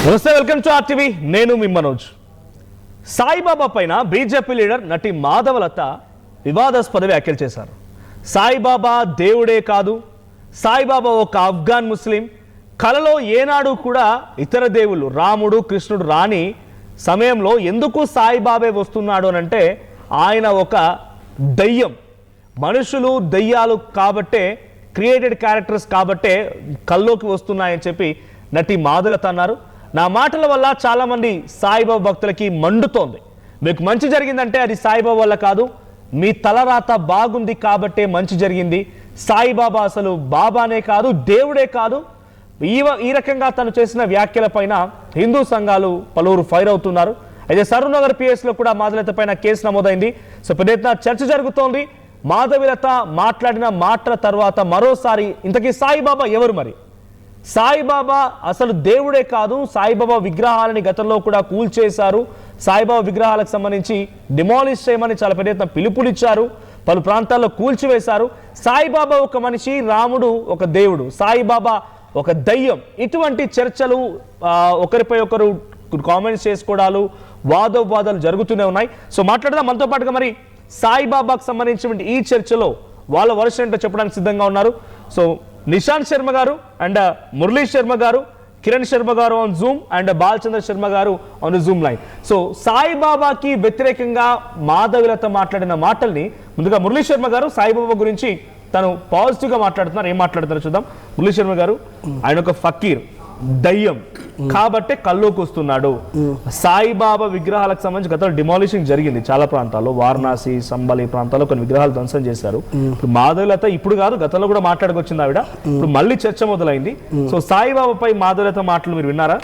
నమస్తే, welcome to RTV. నేను మీ మనోజ్. సాయిబాబా పైన బీజేపీ లీడర్ నటి మాధవలత వివాదాస్పద వ్యాఖ్యలు చేశారు. సాయిబాబా దేవుడే కాదు, సాయిబాబా ఒక ఆఫ్ఘన్ ముస్లిం, కలలో ఏనాడు కూడా ఇతర దేవుళ్ళు రాముడు కృష్ణుడు రాని సమయంలో ఎందుకు సాయిబాబే వస్తున్నాడు అని అంటే ఆయన ఒక దయ్యం, మనుషులు దయ్యాలు కాబట్టే, క్రియేటెడ్ క్యారెక్టర్స్ కాబట్టే కల్లోకి వస్తున్నాయని చెప్పి నటి మాధవలత అన్నారు. నా మాటల వల్ల చాలామంది సాయిబాబా భక్తులకి మండుతోంది. మీకు మంచి జరిగిందంటే అది సాయిబాబా వల్ల కాదు, మీ తలరాత బాగుంది కాబట్టే మంచి జరిగింది. సాయిబాబా అసలు బాబానే కాదు, దేవుడే కాదు. ఈ రకంగా తను చేసిన వ్యాఖ్యల పైన హిందూ సంఘాలు పలువురు ఫైర్ అవుతున్నారు. అయితే సరూనగర్ పిఎస్లో కూడా మాధవలత పైన కేసు నమోదైంది. సో పెద్ద ఎత్తున చర్చ జరుగుతోంది. మాధవలత మాట్లాడిన మాటల తర్వాత మరోసారి ఇంతకీ సాయిబాబా ఎవరు? మరి సాయిబాబా అసలు దేవుడే కాదు, సాయిబాబా విగ్రహాలని గతంలో కూడా కూల్చేశారు. సాయిబాబా విగ్రహాలకు సంబంధించి డిమాలిష్ చేయమని చాలా పెద్ద ఎత్తున పిలుపునిచ్చారు, పలు ప్రాంతాల్లో కూల్చివేశారు. సాయిబాబా ఒక మనిషి, రాముడు ఒక దేవుడు, సాయిబాబా ఒక దయ్యం. ఇటువంటి చర్చలు, ఒకరిపై ఒకరు కామెంట్స్ చేసుకోవడాలు, వాదోపవాదాలు జరుగుతూనే ఉన్నాయి. సో మాట్లాడదాం. మనతో పాటుగా మరి సాయిబాబాకు సంబంధించిన ఈ చర్చలో వాళ్ళ వర్షన్ ఏంటో చెప్పడానికి సిద్ధంగా ఉన్నారు. సో నిశాంత్ శర్మ గారు అండ్ మురళీ శర్మ గారు, కిరణ్ శర్మ గారు on Zoom and Balachandra Sharma గారు ఆన్ జూమ్ లైన్. సో సాయిబాబాకి వ్యతిరేకంగా మాధవలత మాట్లాడిన మాటల్ని ముందుగా మురళీ శర్మ గారు సాయిబాబా గురించి తను పాజిటివ్ గా మాట్లాడుతున్నారు. ఏం మాట్లాడుతారో చూద్దాం. మురళీ శర్మ గారు, ఆయన ఒక ఫకీర్, దయ్యం కాబట్టే కల్లోకి వస్తున్నాడు. సాయిబాబా విగ్రహాలకు సంబంధించి గతంలో డిమాలిషింగ్ జరిగింది చాలా ప్రాంతాల్లో, వారణాసి, సంబల్ ఈ ప్రాంతాల్లో కొన్ని విగ్రహాలు ధ్వంసం చేశారు. ఇప్పుడు మాధవలత ఇప్పుడు కాదు, గతంలో కూడా మాట్లాడుకొచ్చింది ఆవిడ. ఇప్పుడు మళ్ళీ చర్చ మొదలైంది. సో సాయిబాబాపై మాధవలత మాటలు మీరు విన్నారా?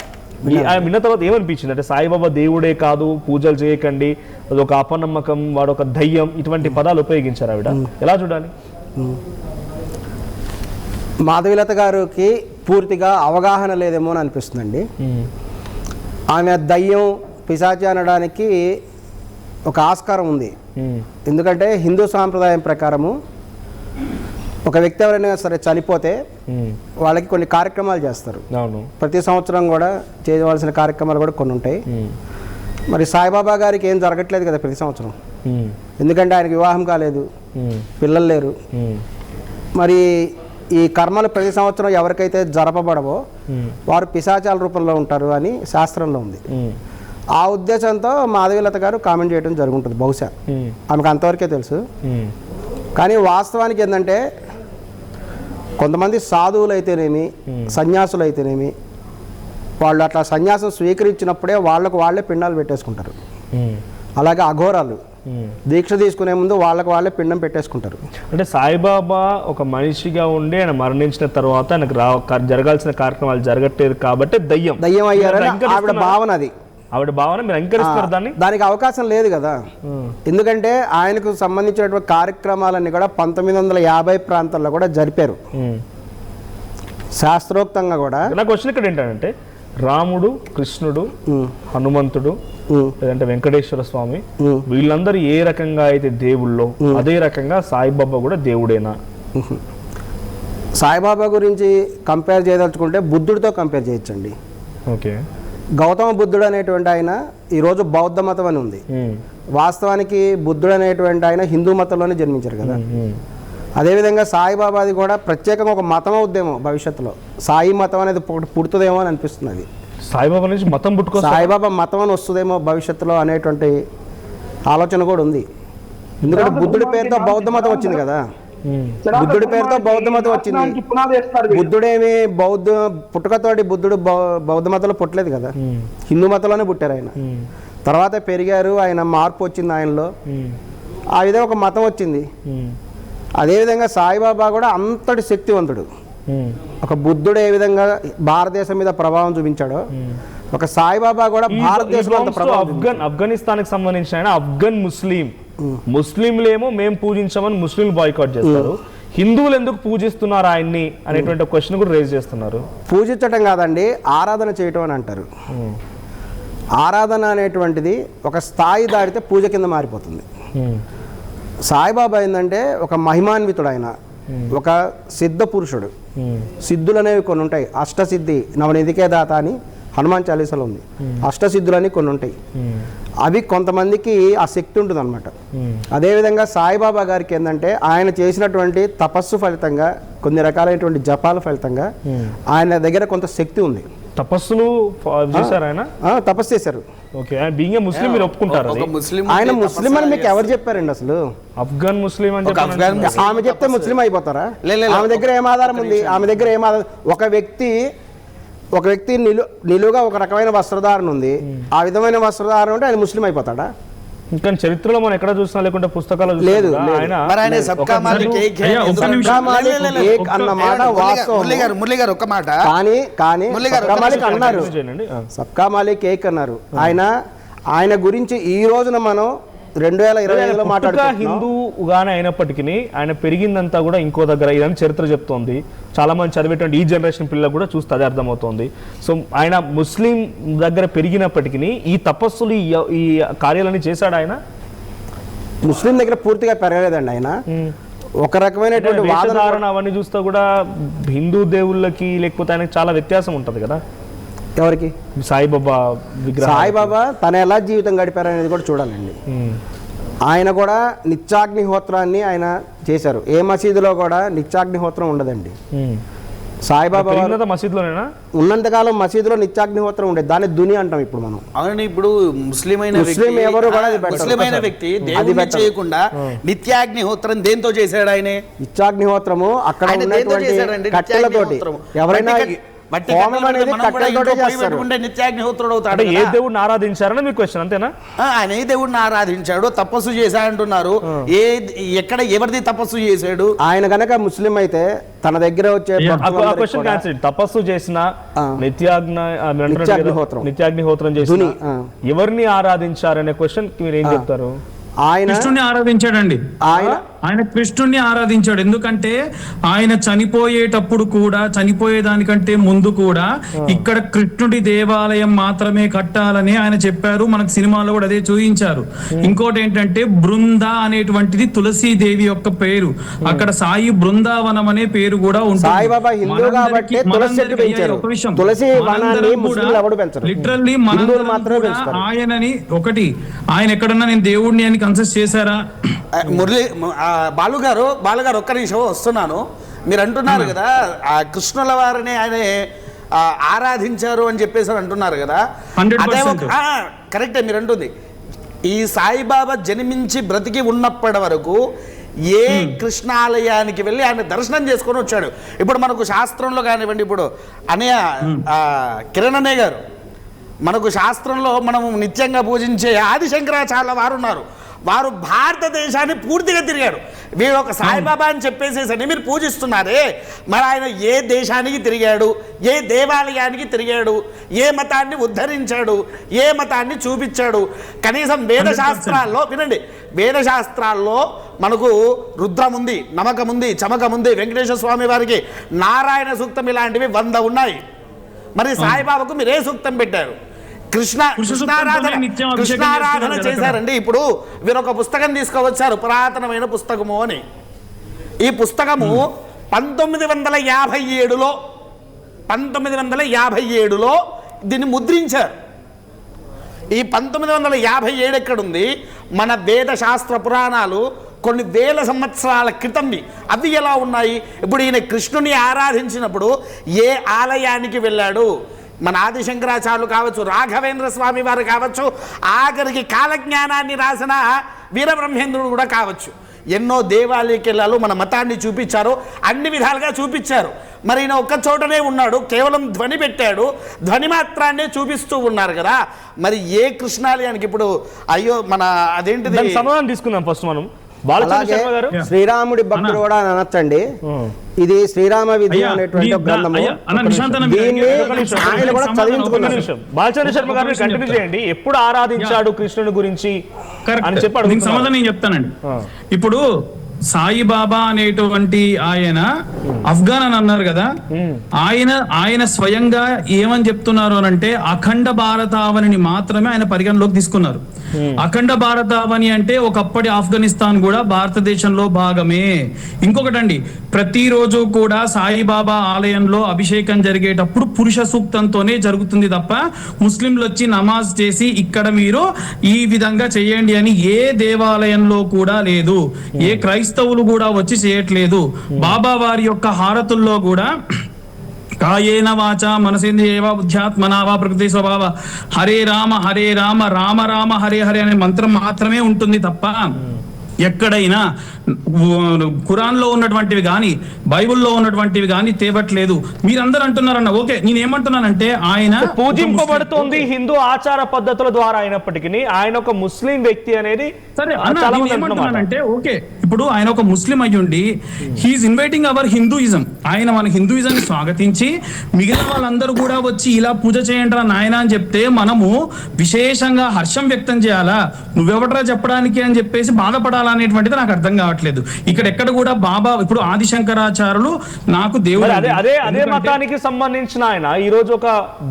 ఆయన విన్న తర్వాత ఏమనిపించింది? అంటే సాయిబాబా దేవుడే కాదు, పూజలు చేయకండి, అదొక అపనమ్మకం, వాడు ఒక దయ్యం, ఇటువంటి పదాలు ఉపయోగించారు ఆవిడ. ఎలా చూడాలి? మాధవలత గారికి పూర్తిగా అవగాహన లేదేమో అని అనిపిస్తుందండి. ఆమె దయ్యం, పిశాచి అనడానికి ఒక ఆస్కారం ఉంది. ఎందుకంటే హిందూ సాంప్రదాయం ప్రకారము ఒక వ్యక్తి ఎవరైనా సరే చనిపోతే వాళ్ళకి కొన్ని కార్యక్రమాలు చేస్తారు. ప్రతి సంవత్సరం కూడా చేయవలసిన కార్యక్రమాలు కూడా కొన్ని ఉంటాయి. మరి సాయిబాబా గారికి ఏం జరగట్లేదు కదా ప్రతి సంవత్సరం, ఎందుకంటే ఆయనకి వివాహం కాలేదు, పిల్లలు లేరు. మరి ఈ కర్మలు ప్రతి సంవత్సరం ఎవరికైతే జరపబడవో వారు పిశాచాల రూపంలో ఉంటారు అని శాస్త్రంలో ఉంది. ఆ ఉద్దేశంతో మాధవలత గారు కామెంట్ చేయడం జరుగుతుంది. బహుశా ఆమెకు అంతవరకే తెలుసు. కానీ వాస్తవానికి ఏంటంటే కొంతమంది సాధువులు అయితేనేమి, సన్యాసులు అయితేనేమి, వాళ్ళు అట్లా సన్యాసం స్వీకరించినప్పుడే వాళ్ళకు వాళ్ళే పిండాలు పెట్టేసుకుంటారు. అలాగే అఘోరాలు దీక్ష తీసుకునే ముందు వాళ్ళకు వాళ్ళే పిండం పెట్టేసుకుంటారు. అంటే సాయిబాబా ఒక మనిషిగా ఉండి ఆయన మరణించిన తర్వాత ఆయనకు జరగాల్సిన కార్యక్రమాలు జరగట్లేదు కాబట్టి దయ్యం అయ్యారని ఆవిడ భావన. అది ఆవిడ భావన. మీరు అంగీకరిస్తారు దాన్ని? దానికి అవకాశం లేదు కదా. ఎందుకంటే ఆయనకు సంబంధించినటువంటి కార్యక్రమాలన్నీ కూడా 1950 ప్రాంతాల్లో కూడా జరిపారు శాస్త్రోక్తంగా కూడా. నా క్వశ్చన్ ఇక్కడ ఏంటంటే, రాముడు, కృష్ణుడు, హనుమంతుడు, లేదంటే వెంకటేశ్వర స్వామి, వీళ్ళందరూ ఏ రకంగా అయితే దేవుళ్ళో అదే రకంగా సాయిబాబా కూడా దేవుడేనా? సాయిబాబా గురించి కంపేర్ చేయదలుచుకుంటే బుద్ధుడితో కంపేర్ చేయొచ్చండి. ఓకే. గౌతమ బుద్ధుడు అనేటువంటి ఆయన ఈరోజు బౌద్ధ మతం అని ఉంది. వాస్తవానికి బుద్ధుడు అనేటువంటి ఆయన హిందూ మతంలోనే జన్మించారు కదా. అదేవిధంగా సాయిబాబాది కూడా ప్రత్యేకంగా ఒక మతం అవుద్దేమో భవిష్యత్తులో, సాయి మతం అనేది పుడుతుందేమో అని అనిపిస్తుంది. అది సాయిబాబా నుంచి మతం పుట్టుకో, సాయిబాబా మతం అని వస్తుందేమో భవిష్యత్తులో అనేటువంటి ఆలోచన కూడా ఉంది. ఎందుకంటే బుద్ధుడి పేరుతో బౌద్ధ మతం వచ్చింది కదా. బుద్ధుడి పేరుతో బౌద్ధ మతం వచ్చింది. బుద్ధుడేమి పుట్టుకతోటి బుద్ధుడు బౌద్ధ మతంలో పుట్టలేదు కదా, హిందూ మతంలోనే పుట్టారు ఆయన. తర్వాత పెరిగారు, ఆయన మార్పు వచ్చింది ఆయనలో, ఆ విధంగా ఒక మతం వచ్చింది. అదేవిధంగా సాయిబాబా కూడా అంతటి శక్తివంతుడు. ఒక బుద్ధుడు ఏ విధంగా భారతదేశం మీద ప్రభావం చూపించాడో, ఒక సాయిబాబా కూడా భారతదేశంలో ఆఫ్ఘనిస్తాన్ కి సంబంధించిన ఆయన ఆఫ్ఘన్ ముస్లిం. ముస్లింలేమో మేము పూజించామని ముస్లింలు బాయ్కాట్ చేస్తారు, హిందువులు ఎందుకు పూజిస్తున్నారు ఆయన్ని అనేటువంటి క్వశ్చన్ కూడా రేజ్ చేస్తున్నారు. పూజించడం కాదండి, ఆరాధన చేయటం అని అంటారు. ఆరాధన అనేటువంటిది ఒక స్థాయి దాటితే పూజ కింద మారిపోతుంది. సాయిబాబా ఏంటంటే ఒక మహిమాన్వితుడు, ఆయన ఒక సిద్ధ పురుషుడు. సిద్ధులు అనేవి కొన్ని ఉంటాయి, అష్టసిద్ధి నవనిధికే దాత అని హనుమాన్ చాలీసాలో ఉంది. అష్టసిద్ధులు అని కొన్ని ఉంటాయి, అవి కొంతమందికి ఆ శక్తి ఉంటుంది అనమాట. అదేవిధంగా సాయిబాబా గారికి ఏంటంటే ఆయన చేసినటువంటి తపస్సు ఫలితంగా, కొన్ని రకాలైనటువంటి జపాల ఫలితంగా ఆయన దగ్గర కొంత శక్తి ఉంది. తపస్సులు చేశారు ఆయన, తపస్సు చేశారు. ఓకే, బీయింగ్ ముస్లిం మీరు ఒప్పుకుంటారు? ఆయన ముస్లిం అని మీకు ఎవరు చెప్పారండి అసలు? అఫ్ఘాన్ ముస్లిం అని ఆమె చెప్తే ముస్లిం అయిపోతారా? ఆమె దగ్గర ఏం ఆధారం ఉంది? ఆమె దగ్గర ఏం ఆధారం? ఒక వ్యక్తి నిలువుగా ఒక రకమైన వస్త్రధారణ ఉంది, ఆ విధమైన వస్త్రధారణ ఉంటే ఆయన ముస్లిం అయిపోతాడా? ఇంకా చరిత్రలో మనం ఎక్కడ చూసినా లేకుంటే పుస్తకాలు లేదు. సబ్కా మాలిక్ ఏక్ అన్నారు. ఆయన గురించి ఈ రోజున మనం 2025లో మాట్లాడుకుంటున్నాం. హిందూగానే అయినప్పటికీ ఆయన పెరిగిందంతా కూడా ఇంకో దగ్గర, ఇదని చరిత్ర చెప్తోంది. చాలా మంది చదివేటువంటి ఈ జనరేషన్ పిల్లలు కూడా చూస్తే అదే అర్థమవుతోంది. సో ఆయన ముస్లిం దగ్గర పెరిగినప్పటికీ ఈ తపస్సులు ఈ కార్యాలన్నీ చేశాడు ఆయన. ముస్లిం దగ్గర పూర్తిగా పెరగలేదండి ఆయన. ఒక రకమైనటువంటి వాదన అవన్నీ చూస్తే కూడా హిందూ దేవుళ్ళకి లేకపోతే ఆయనకి చాలా వ్యత్యాసం ఉంటుంది కదా. ఎవరికి? సాయిబాబా విగ్రహం. సాయిబాబా తన ఎలా జీవితం గడిపారనేది కూడా చూడాలండి. ఆయన కూడా నిత్యాగ్నిహోత్రాన్ని ఆయన చేశారు. ఏ మసీదులో కూడా నిత్యాగ్నిహోత్రం ఉండదండి. సాయిబాబా మసీదులోనేనా ఉన్నంతకాలం మసీదులో నిత్యాగ్నిహోత్రం ఉండేది, దాన్ని దుని అంటాం ఇప్పుడు మనం. అవునండి, ఇప్పుడు ముస్లిం ఎవరు కూడా వ్యక్తి దేవుని చేయకుండా నిత్యాగ్నిహోత్రం దేంతో చేశాడు? ఆయన నిత్యాగ్నిహోత్రము అక్కడ ఉన్నటువంటి కట్టెలతోటి. ఎవరైనా ఏ దేవుడిని ఆరాధించారని మీ క్వశ్చన్, అంతేనా? ఆయన ఏ దేవుడిని ఆరాధించాడు, తపస్సు చేశాడంటున్నారు. ఎక్కడ ఎవరిది తపస్సు చేశాడు? ఆయన గనక ముస్లిం అయితే తన దగ్గర వచ్చే తపస్సు చేసిన నిత్యాగ్నిహోత్రం చేసిన ఎవరిని ఆరాధించారనే క్వశ్చన్ మీరు ఏం చెప్తారు? ఆయన కృష్ణుని ఆరాధించాడండి. ఆయన కృష్ణుణ్ణి ఆరాధించాడు. ఎందుకంటే ఆయన చనిపోయేటప్పుడు కూడా, చనిపోయేదానికంటే ముందు కూడా ఇక్కడ కృష్ణుడి దేవాలయం మాత్రమే కట్టాలని ఆయన చెప్పారు. మనకు సినిమాలో కూడా అదే చూపించారు. ఇంకోటి ఏంటంటే బృంద అనేటువంటిది తులసీదేవి యొక్క పేరు. అక్కడ సాయి బృందావనం అనే పేరు కూడా ఉంటుంది. లిటరల్లీ ఆయనని ఒకటి, ఆయన ఎక్కడన్నా నేను దేవుడిని అని కన్సెస్ చేశారా? బాలుగారు ఒక్క నిమిషం వస్తున్నాను. మీరు అంటున్నారు కదా ఆ కృష్ణుల వారిని ఆయన ఆరాధించారు అని చెప్పేసి అంటున్నారు కదా, అదే కరెక్టే మీరు అంటుంది. ఈ సాయిబాబా జన్మించి బ్రతికి ఉన్నప్పటి వరకు ఏ కృష్ణాలయానికి వెళ్ళి ఆయన దర్శనం చేసుకొని వచ్చాడు? ఇప్పుడు మనకు శాస్త్రంలో కానివ్వండి, ఇప్పుడు అనయ్య కిరణ్ అన్నయ్య గారు, మనకు శాస్త్రంలో మనము నిత్యంగా పూజించే ఆదిశంకరాచార్యుల వారు ఉన్నారు. వారు భారతదేశాన్ని పూర్తిగా తిరిగాడు. వీడు ఒక సాయిబాబా అని చెప్పేసేసని మీరు పూజిస్తున్నారే, మరి ఆయన ఏ దేశానికి తిరిగాడు, ఏ దేవాలయానికి తిరిగాడు, ఏ మతాన్ని ఉద్ధరించాడు, ఏ మతాన్ని చూపించాడు? కనీసం వేదశాస్త్రాల్లో వినండి, వేదశాస్త్రాల్లో మనకు రుద్రం ఉంది, నమకం ఉంది, చమకం ఉంది, వెంకటేశ్వర స్వామి వారికి నారాయణ సూక్తం ఇలాంటివి 100 ఉన్నాయి. మరి సాయిబాబాకు మీరు ఏ సూక్తం పెట్టారు? కృష్ణారాధన చేశారండి. ఇప్పుడు మీరు ఒక పుస్తకం తీసుకువచ్చారు, పురాతనమైన పుస్తకము అని. ఈ పుస్తకము 1957లో దీన్ని ముద్రించారు. ఈ 1957 ఎక్కడుంది? మన వేద శాస్త్ర పురాణాలు కొన్ని వేల సంవత్సరాల క్రితంవి. అవి ఎలా ఉన్నాయి? ఇప్పుడు ఈయన కృష్ణుని ఆరాధించినప్పుడు ఏ ఆలయానికి వెళ్ళాడు? మన ఆదిశంకరాచార్యులు కావచ్చు, రాఘవేంద్ర స్వామి వారు కావచ్చు, ఆఖరికి కాలజ్ఞానాన్ని రాసిన వీరబ్రహ్మేంద్రుడు కూడా కావచ్చు, ఎన్నో దేవాలయాలకు వెళ్ళాలో మన మతాన్ని చూపించారు, అన్ని విధాలుగా చూపించారు. మరి ఈయన ఒక్క చోటనే ఉన్నాడు, కేవలం ధ్వని పెట్టాడు, ధ్వని మాత్రాన్నే చూపిస్తూ ఉన్నారు కదా. మరి ఏ కృష్ణాలయానికి ఇప్పుడు అయ్యో మన అదేంటిది సమాధానం తీసుకుందాం ఫస్ట్ మనం. శ్రీరాముడి భక్తుడు కూడా అని అనొచ్చండి. ఇది శ్రీరామ విధి అనేటువంటి గ్రంథము. బాలచంద్ర శర్మ గారిని కంటిన్యూ చేయండి. ఎప్పుడు ఆరాధించాడు కృష్ణుని గురించి అని చెప్పాడు. సమాధానం నేను చెప్తానండి. ఇప్పుడు సాయిబాబా అనేటువంటి ఆయన అఫ్ఘాన్ అని అన్నారు కదా, ఆయన స్వయంగా ఏమని చెప్తున్నారు అని అంటే అఖండ భారతావనిని మాత్రమే ఆయన పరిగణలోకి తీసుకున్నారు. అఖండ భారతావని అంటే ఒకప్పటి ఆఫ్ఘనిస్తాన్ కూడా భారతదేశంలో భాగమే. ఇంకొకటండి, ప్రతిరోజు కూడా సాయిబాబా ఆలయంలో అభిషేకం జరిగేటప్పుడు పురుష సూక్తంతోనే జరుగుతుంది తప్ప ముస్లింలు వచ్చి నమాజ్ చేసి ఇక్కడ మీరు ఈ విధంగా చేయండి అని ఏ దేవాలయంలో కూడా లేదు. ఏ క్రైస్తవులు కూడా వచ్చి చేయట్లేదు. బాబా వారి యొక్క హారతుల్లో కూడా కాయేన వాచ మనసేంద్రియవ బుద్ధ్యాత్మనావా ప్రకృతి స్వభావ హరే రామ రామ రామ హరే హరే అనే మంత్రం మాత్రమే ఉంటుంది తప్ప ఎక్కడైనా ఖురాన్ లో ఉన్నటువంటివి కానీ బైబిల్లో ఉన్నటువంటివి కానీ తేవట్లేదు. మీరందరూ అంటున్నారన్న, ఓకే, నేనేమంటున్నానంటే ఆయన పూజింపబడుతోంది హిందూ ఆచార పద్ధతుల ద్వారా అయినప్పటికీ ఆయన ఒక ముస్లిం వ్యక్తి అనేది సరే ఏమంటున్నానంటే, ఓకే, ఇప్పుడు ఆయన ఒక ముస్లిం అయ్యుండి హీఈస్ ఇన్వైటింగ్ అవర్ హిందూయిజం. ఆయన మన హిందూయిజం స్వాగతించి మిగిలిన వాళ్ళందరూ కూడా వచ్చి ఇలా పూజ చేయండి రా నాయన అని చెప్తే మనము విశేషంగా హర్షం వ్యక్తం చేయాలా? నువ్వెవడరా చెప్పడానికి అని చెప్పేసి బాధపడాలనేటువంటిది నాకు అర్థం కావట్లేదు. ఇక్కడ ఎక్కడ కూడా బాబా ఇప్పుడు ఆదిశంకరాచార్యులు నాకు దేవుడు అదే మతానికి సంబంధించిన ఆయన ఈ రోజు ఒక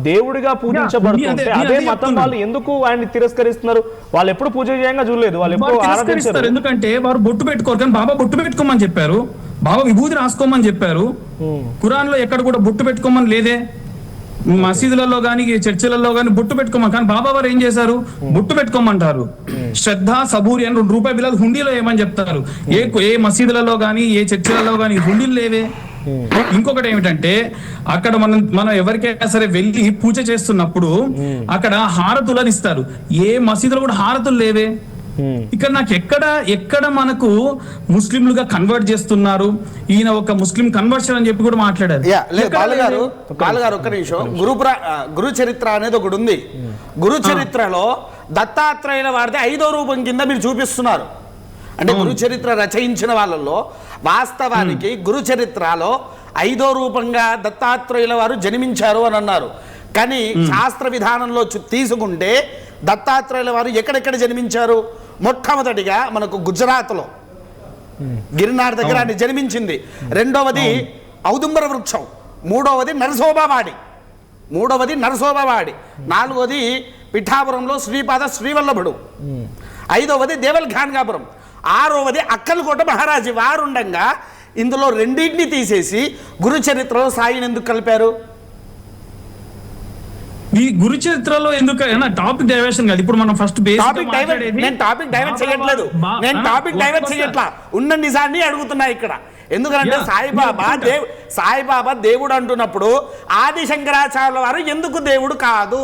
దేవుడిగా పూజించబడుతుంటే అదే మతం వాళ్ళు ఎందుకు ఆయన్ని తిరస్కరిస్తున్నారు? వాళ్ళు ఎప్పుడు పూజ చేయంగా చూడలేదు, వాళ్ళు ఎప్పుడు ఆరాధిస్తారు. ఎందుకంటే వారు బొట్టు పెట్టుకోరు, కానీ బాబా బొట్టు పెట్టుకోమని చెప్పారు, బాబా విభూతి రాసుకోమని చెప్పారు. ఖురాన్ లో ఎక్కడ కూడా బొట్టు పెట్టుకోమని లేదే. మసీదులలో కానీ చర్చిలలో కానీ బొట్టు పెట్టుకోమని, కానీ బాబా వారు ఏం చేశారు? బొట్టు పెట్టుకోమంటారు. శ్రద్ధ సబూరి అని ₹2 బిళ్ళలు హుండీలో ఏమని చెప్తారు. ఏ మసీదులలో కానీ ఏ చర్చిలలో కానీ హుండీలు లేవే. ఇంకొకటి ఏమిటంటే, అక్కడ మనం ఎవరికైనా సరే వెళ్ళి పూజ చేస్తున్నప్పుడు అక్కడ హారతులను ఇస్తారు. ఏ మసీదులో కూడా హారతులు లేవే. ఇక్కడ నాకు ఎక్కడ మనకు ముస్లింలుగా కన్వర్ట్ చేస్తున్నారు. ఈయన ఒక ముస్లిం కన్వర్షన్ అని చెప్పి కూడా మాట్లాడారు. బాలుగారు ఒక్క నిమిషం. గురు చరిత్ర అనేది ఒకటి ఉంది. గురు చరిత్రలో దత్తాత్రేయుల వారిది 5వ రూపం కింద మీరు చూపిస్తున్నారు. అంటే గురు చరిత్ర రచయించిన వాళ్ళలో వాస్తవానికి గురు చరిత్రలో 5వ రూపంగా దత్తాత్రేయుల వారు జన్మించారు అని అన్నారు. కానీ శాస్త్ర విధానంలో తీసుకుంటే దత్తాత్రేయుల వారు ఎక్కడెక్కడ జన్మించారు? మొట్టమొదటిగా మనకు గుజరాత్లో గిరినార్ దగ్గర ఆయన జన్మించింది. రెండవది ఔదుంబర వృక్షం, మూడవది నరసోబావాడి, నాలుగవది పిఠాపురంలో శ్రీపాద శ్రీవల్లభుడు, 5వది దేవల్ ఖాన్గాపురం, 6వది అక్కలకోట మహారాజు. వారుండగా ఇందులో రెండింటిని తీసేసి గురు చరిత్రలో సాయిని ఎందుకు కలిపారు? ఈ గురు చరిత్రలో ఎందుకు టాపిక్ డైవర్షన్ కాదు. ఇప్పుడు మనం ఫస్ట్ టాపిక్ డైవర్ట్ చేయట్లా, ఉన్న నిజాన్ని అడుగుతున్నా ఇక్కడ. ఎందుకంటే సాయిబాబా దేవుడు అంటున్నప్పుడు ఆదిశంకరాచార్యుల వారు ఎందుకు దేవుడు కాదు?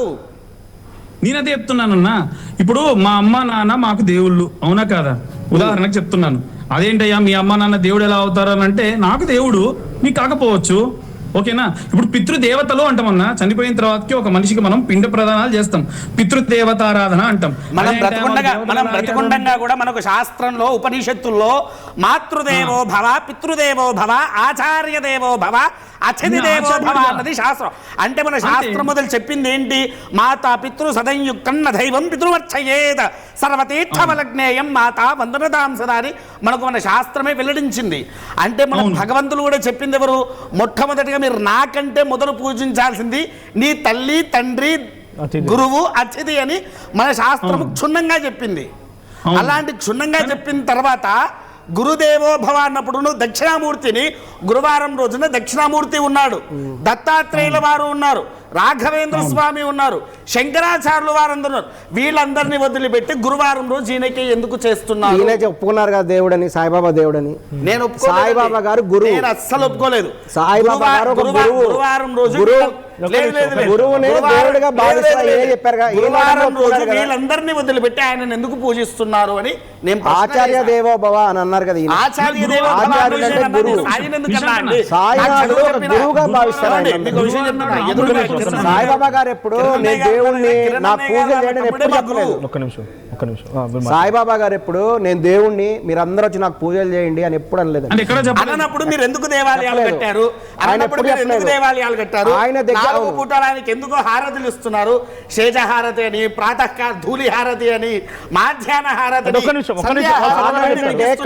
నేనదే చెప్తున్నానన్నా. ఇప్పుడు మా అమ్మ నాన్న మాకు దేవుళ్ళు, అవునా కాదా? ఉదాహరణకు చెప్తున్నాను. అదేంటయ్యా మీ అమ్మ నాన్న దేవుడు ఎలా అవుతారు అని అంటే, నాకు దేవుడు నీకు కాకపోవచ్చు, ఓకేనా? ఇప్పుడు పితృదేవతలు అంటామన్నా, చనిపోయిన తర్వాతకి ఒక మనిషికి మనం పిండ ప్రదానాలు చేస్తాం, పితృదేవతారాధన అంటాం. మనం బ్రతికుండగా కూడా మనకు శాస్త్రంలో ఉపనిషత్తుల్లో మాతృదేవో భవ, పితృదేవో భవ, ఆచార్య దేవో భవ, అతిథి దేవో భవ అన్నది శాస్త్రం. అంటే మన శాస్త్రం మొదలు చెప్పింది ఏంటి? మాతా పితృ సదయుక్తన్న దైవం పితృవర్చయేత్ సర్వతీర్థమలగ్నేయం మాతా వందనదాం సదా అని మనకు మన శాస్త్రమే వెల్లడించింది. అంటే మన భగవంతులు కూడా చెప్పింది ఎవరు? మొట్టమొదటిగా మీరు నాకంటే మొదలు పూజించాల్సింది నీ తల్లి, తండ్రి, గురువు, అతిథి అని మన శాస్త్రము క్షుణ్ణంగా చెప్పింది. అలాంటి క్షుణ్ణంగా చెప్పిన తర్వాత గురుదేవో భవ అన్నప్పుడు దక్షిణామూర్తిని గురువారం రోజున దక్షిణామూర్తి ఉన్నాడు, దత్తాత్రేయుల వారు ఉన్నారు, రాఘవేంద్ర స్వామి ఉన్నారు, శంకరాచార్యులు వారు అందరూ ఉన్నారు. వీళ్ళందరినీ వదిలిపెట్టి గురువారం రోజు ఈయనకి ఎందుకు చేస్తున్నారు? ఈయన ఒప్పుకున్నారు కదా దేవుడని, సాయిబాబా దేవుడని. నేను సాయిబాబా గారు గురువు, నేను అస్సలు ఒప్పుకోలేదు. సాయిబాబా గారు గురువారం రోజు వీళ్ళందరినీ వదిలిపెట్టి ఆయన ఎందుకు పూజిస్తున్నారు అని నేను ఆచార్య దేవో భవ అని అన్నారు కదా. ఆచార్య దేవో గురువుగా భావిస్తారు. సాయిబాబా గారు ఎప్పుడు నేను దేవుణ్ణి నాకు పూజలు చేయడం ఎప్పుడు చెప్పలేదు. సాయిబాబా గారు ఎప్పుడు నేను దేవుణ్ణి మీరందరూ వచ్చి నాకు పూజలు చేయండి అని ఎప్పుడు అనలేదు. అన్నప్పుడు మీరు ఎందుకు దేవాలయాలు కట్టారు? దేవాలయాలు కట్టారు ఆయన దగ్గర పూటడానికి ఎందుకో హారతులు ఇస్తున్నారు. శేజ హారతి అని, ప్రాతఃకాల ధూళి హారతి అని, మాధ్యాహ్న హారతి.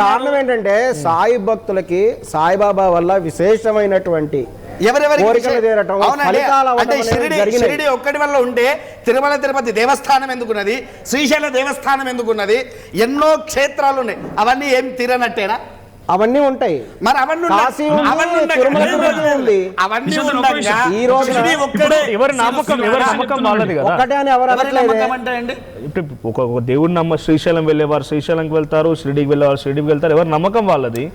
కారణం ఏంటంటే సాయి భక్తులకి సాయిబాబా వల్ల విశేషమైనటువంటి ఎవరెవరికి కోరికలు తీరటం, అవునండి. ఫలితాలు అవ్వటం అంటే అనేవి జరిగినాయి. షిరిడి ఒక్కటి వల్ల ఉంటే తిరుమల తిరుపతి దేవస్థానం ఎందుకున్నది, శ్రీశైల దేవస్థానం ఎందుకున్నది, ఎన్నో క్షేత్రాలు ఉన్నాయి. అవన్నీ ఏం తీరనట్టేనా? అవన్నీ ఉంటాయి. మరి అవన్నీ కాశీ ఉంది, తిరుమల తిరుపతి ఉంది. అవన్నీ ఈ ఉండగా ఈ రోజున షిరిడి ఒక్కడే. ఎవరి నమ్మకం వాళ్ళది కదా. ఒక్కటే అని ఎవరు ఎవరి అనట్లేదే. నమ్మకం అంటే అండి ఇప్పుడు ఒక దేవుడిని శ్రీశైలం వెళ్ళేవారు శ్రీశైలంకి వెళ్తారు, షిరిడీకి వెళ్ళేవారు షిరిడీకి వెళ్తారు. ఎవరి నమ్మకం వాళ్ళది.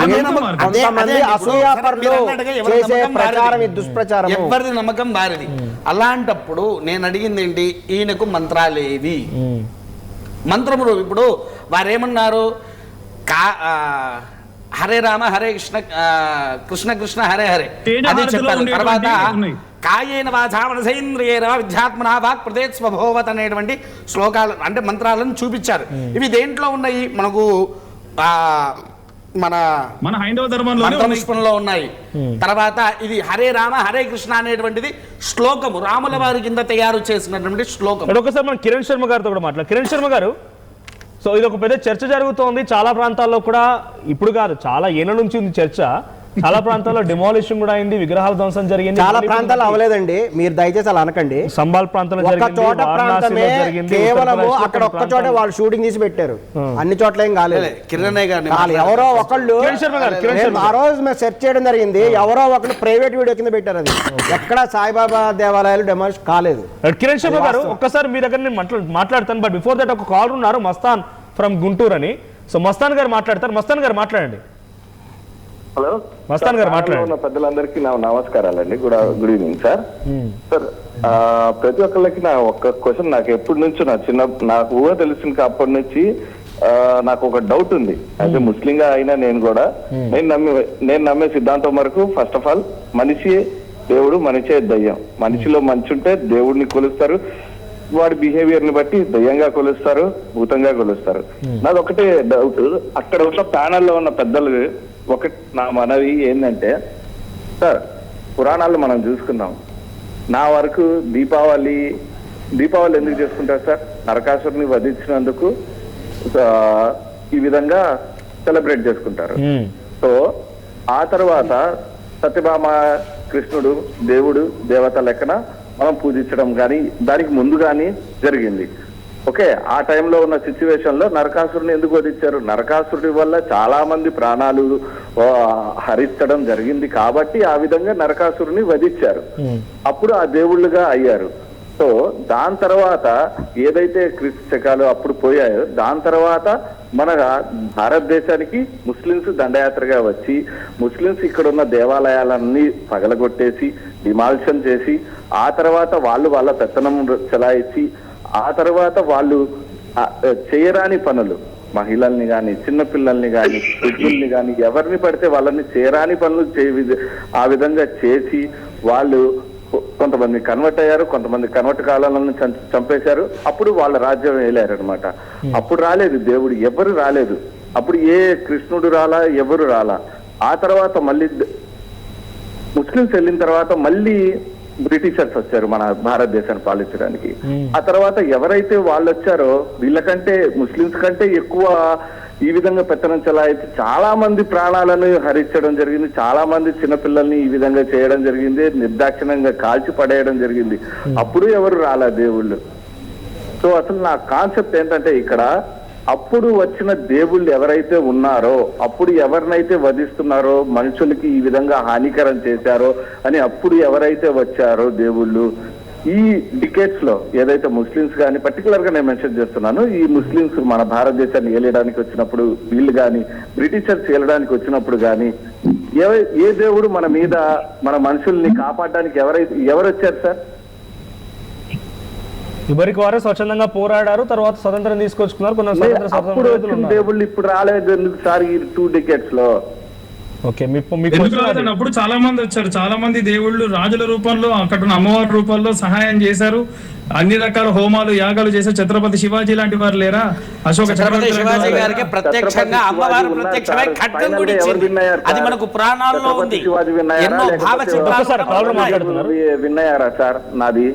అదే నమ్మకం. కొంతమంది అదే అసూయాపరులు మీరు అన్నట్టుగా ఎవరి చేసే నమ్మకం ప్రచారం, వారిది. ఈ దుష్ప్రచారం. ఎవరిది నమ్మకం వారిది. అలాంటప్పుడు నేను అడిగింది ఏంటి, ఈయనకు మంత్రాలేవి? మంత్రములు ఇప్పుడు వారేమన్నారు, హరే రామ హరే కృష్ణ కృష్ణ కృష్ణ హరే హరే అది చెప్పారు. తర్వాత కాయేన వాచా మనసేంద్రియేణ విద్యాత్మనా వాక్ ప్రదేత్ స్వభోవత్ అనేటువంటి శ్లోకాలు అంటే మంత్రాలను చూపించారు. ఇవి దేంట్లో ఉన్నాయి? మనకు మన హైందవ ధర్మంలో ఉన్నాయి. తర్వాత ఇది హరే రామ హరే కృష్ణ అనేటువంటిది శ్లోకము, రాముల వారి కింద తయారు చేసినటువంటి శ్లోకం. ఒకసారి మనం కిరణ్ శర్మ గారితో కూడా మాట్లాడు. కిరణ్ శర్మ గారు, సో ఇది ఒక పెద్ద చర్చ జరుగుతోంది చాలా ప్రాంతాల్లో కూడా. ఇప్పుడు కాదు, చాలా ఏళ్ళ నుంచి ఉంది చర్చ. చాలా ప్రాంతాల్లో డిమాలిషన్ కూడా అయింది, విగ్రహాల ధ్వంసం జరిగింది. చాలా ప్రాంతాలు అవ్వలేదండి, మీరు దయచేసి అలా అనకండి. సంబాల్ ప్రాంతంలో ఒక జరిగింది, చోట ప్రాంతమే జరిగింది, కేవలము అక్కడ ఒక్క చోట వాళ్ళు షూటింగ్ తీసి పెట్టారు, అన్ని చోట్ల ఏం కాలేదు. కిరణ్ గారు ఎవరో ఒకళ్ళు ఆ రోజు మేము సెర్చ్ చేయడం జరిగింది, ఎవరో ఒకళ్ళు ప్రైవేట్ వీడియో కింద పెట్టారు. అది ఎక్కడ సాయిబాబా దేవాలయాలు డెమాలిష్ కాలేదు. కిరణ్ శర్మ గారు, ఒక్కసారి మీ దగ్గర నేను మాట్లాడతాను. బట్ బిఫోర్ దట్ ఒక కాల్ ఉన్నారు, మస్తాన్ ఫ్రమ్ గుంటూరు అని. సో మస్తాన్ గారు మాట్లాడతారు. మస్తాన్ గారు మాట్లాడండి. హలో మస్తాన్ గారు మాట్లాడండి. పెద్దలందరికీ నా నమస్కారాలండి. Good evening sir. సార్ ప్రతి ఒక్కళ్ళకి నా ఒక్క క్వశ్చన్, నాకు ఎప్పటి నుంచో నాకు ఊహ తెలిసిన అప్పటి నుంచి నాకు ఒక డౌట్ ఉంది. అయితే ముస్లింగా అయినా నేను కూడా నేను నమ్మే సిద్ధాంతం వరకు ఫస్ట్ ఆఫ్ ఆల్ మనిషి దేవుడు, మనిషే దయ్యం. మనిషిలో మంచి ఉంటే దేవుడిని కొలుస్తారు, వాడి బిహేవియర్ ని బట్టి దయ్యంగా కొలుస్తారు, భూతంగా కొలుస్తారు. నాది ఒకటే డౌట్, అక్కడ ఉన్న ప్యానల్లో ఉన్న పెద్దలు ఒకటి నా మనవి ఏంటంటే, సార్ పురాణాలు మనం చూసుకుందాం. నా వరకు దీపావళి ఎందుకు చేసుకుంటారు సార్? నరకాసురుని వధించినందుకు ఈ విధంగా సెలబ్రేట్ చేసుకుంటారు. సో ఆ తర్వాత సత్యభామ కృష్ణుడు దేవుడు దేవత లెక్కన మనం పూజించడం కానీ దానికి ముందు కానీ జరిగింది. ఓకే, ఆ టైంలో ఉన్న సిచ్యువేషన్ లో నరకాసురుని ఎందుకు వధించారు? నరకాసురుడి వల్ల చాలా మంది ప్రాణాలు హరించడం జరిగింది కాబట్టి ఆ విధంగా నరకాసురుని వధించారు. అప్పుడు ఆ దేవుళ్ళుగా అయ్యారు. సో దాని తర్వాత ఏదైతే క్రీస్తు శకాలు అప్పుడు పోయాయో, దాని తర్వాత మన భారతదేశానికి ముస్లింస్ దండయాత్రగా వచ్చి ముస్లింస్ ఇక్కడ ఉన్న దేవాలయాలన్నీ పగలగొట్టేసి డిమాలిషన్ చేసి, ఆ తర్వాత వాళ్ళ పెత్తనం చెలాయించి, ఆ తర్వాత వాళ్ళు చేయరాని పనులు, మహిళల్ని కానీ చిన్నపిల్లల్ని కానీ వృద్ధుల్ని కానీ ఎవరిని పడితే వాళ్ళని చేయరాని పనులు ఆ విధంగా చేసి వాళ్ళు కొంతమంది కన్వర్ట్ అయ్యారు, కొంతమంది కన్వర్ట్ కాలాలను చంపేశారు. అప్పుడు వాళ్ళ రాజ్యం వేలారు అనమాట. అప్పుడు రాలేదు దేవుడు, ఎవరు రాలేదు. అప్పుడు ఏ కృష్ణుడు రాలా, ఎవరు రాలా. ఆ తర్వాత మళ్ళీ ముస్లింస్ వెళ్ళిన తర్వాత మళ్ళీ బ్రిటిషర్స్ వచ్చారు మన భారతదేశాన్ని పాలించడానికి. ఆ తర్వాత ఎవరైతే వాళ్ళు వచ్చారో వీళ్ళకంటే ముస్లింస్ కంటే ఎక్కువ ఈ విధంగా పెత్తనం చెలాయితే చాలా మంది ప్రాణాలను హరించడం జరిగింది, చాలా మంది చిన్నపిల్లల్ని ఈ విధంగా చేయడం జరిగింది, నిర్దాక్షిణ్యంగా కాల్చి పడేయడం జరిగింది. అప్పుడు ఎవరు రాలా దేవుళ్ళు. సో అసలు నా కాన్సెప్ట్ ఏంటంటే, ఇక్కడ అప్పుడు వచ్చిన దేవుళ్ళు ఎవరైతే ఉన్నారో, అప్పుడు ఎవరినైతే వధిస్తున్నారో, మనుషులకి ఈ విధంగా హానికరం చేశారో అని అప్పుడు ఎవరైతే వచ్చారో దేవుళ్ళు, ఈ డికేట్స్ లో ఏదైతే ముస్లింస్ కానీ పర్టికులర్ గా నేను మెన్షన్ చేస్తున్నాను, ఈ ముస్లింస్ మన భారతదేశాన్ని ఏలడానికి వచ్చినప్పుడు వీళ్ళు కానీ, బ్రిటిషర్స్ ఏలడానికి వచ్చినప్పుడు కానీ ఏ దేవుడు మన మీద మన మనుషుల్ని కాపాడడానికి ఎవరు వచ్చారు సార్? ఎవరికి వారే స్వచ్ఛందంగా పోరాడారు, తర్వాత స్వతంత్రం తీసుకొచ్చుకున్నారు. అప్పుడు వచ్చిన దేవుళ్ళు ఇప్పుడు రాలేదు ఎందుకు సార్ ఈ 2 decades లో? ఓకే, అప్పుడు చాలా మంది వచ్చారు, చాలా మంది దేవుళ్ళు రాజుల రూపంలో, అక్కడ ఉన్న అమ్మవారి రూపంలో సహాయం చేశారు, అన్ని రకాల హోమాలు యాగాలు చేశారు. ఛత్రపతి శివాజీ లాంటి వారు లేరా? అశోక శివాజీ గారికి ప్రత్యక్షంగా అమ్మవారు ప్రత్యక్షమై ఖడ్గం గుడించింది. అది మనకు పురాణాల్లో ఉంది. ఎన్నో భావ చిత్రాలు విన్నాయారా సార్? నాది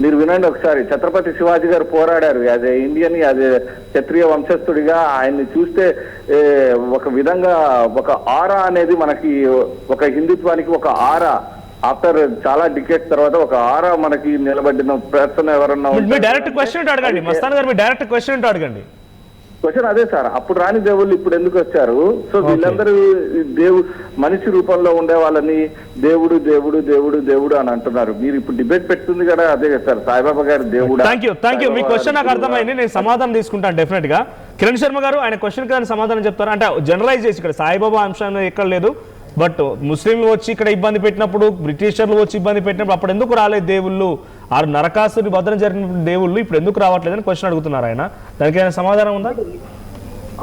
మీరు వినండి ఒకసారి. ఛత్రపతి శివాజీ గారు పోరాడారు as a Indian, as a Kshatriya వంశస్థుడిగా. ఆయన్ని చూస్తే ఒక విధంగా ఒక ఆరా అనేది మనకి, ఒక హిందుత్వానికి ఒక ఆరా, ఆఫ్టర్ చాలా డికేట్స్ తర్వాత ఒక ఆరా మనకి నిలబడిన పర్సన్ ఎవరన్నా. మీ డైరెక్ట్ క్వశ్చన్ అడగండి మస్తాన్ గారు, మీ డైరెక్ట్ క్వశ్చన్ అడగండి. క్వశ్చన్ అదే సార్, అప్పుడు రాని దేవుళ్ళు ఇప్పుడు ఎందుకు వచ్చారు? సో వీళ్ళందరూ మనిషి రూపంలో ఉండే వాళ్ళని దేవుడు దేవుడు దేవుడు దేవుడు అని అంటున్నారు. మీరు ఇప్పుడు డిబేట్ పెడుతుంది కదా అదే కదా సార్, సాయిబాబా గారు దేవుడు. Thank you. మీ క్వశ్చన్ నాకు అర్థమైంది, నేను సమాధానం తీసుకుంటాను డెఫినెట్ గా. కిరణ్ శర్మ గారు ఆయన క్వశ్చన్ కి సమాధానం చెప్తారు. అంటే జనరలైజ్ చేసి ఇక్కడ సాయిబాబా అంశం ఎక్కడ లేదు, బట్ ముస్లింలు వచ్చి ఇక్కడ ఇబ్బంది పెట్టినప్పుడు, బ్రిటిషర్లు వచ్చి ఇబ్బంది పెట్టినప్పుడు అప్పుడు ఎందుకు రాలేదు దేవుళ్ళు, ఆ నరకాసుని భద్రం జరిగిన దేవుళ్ళు ఇప్పుడు ఎందుకు రావట్లేదని క్వశ్చన్ అడుగుతున్నారు ఆయన. దానికి ఏమైనా సమాధానం ఉందా?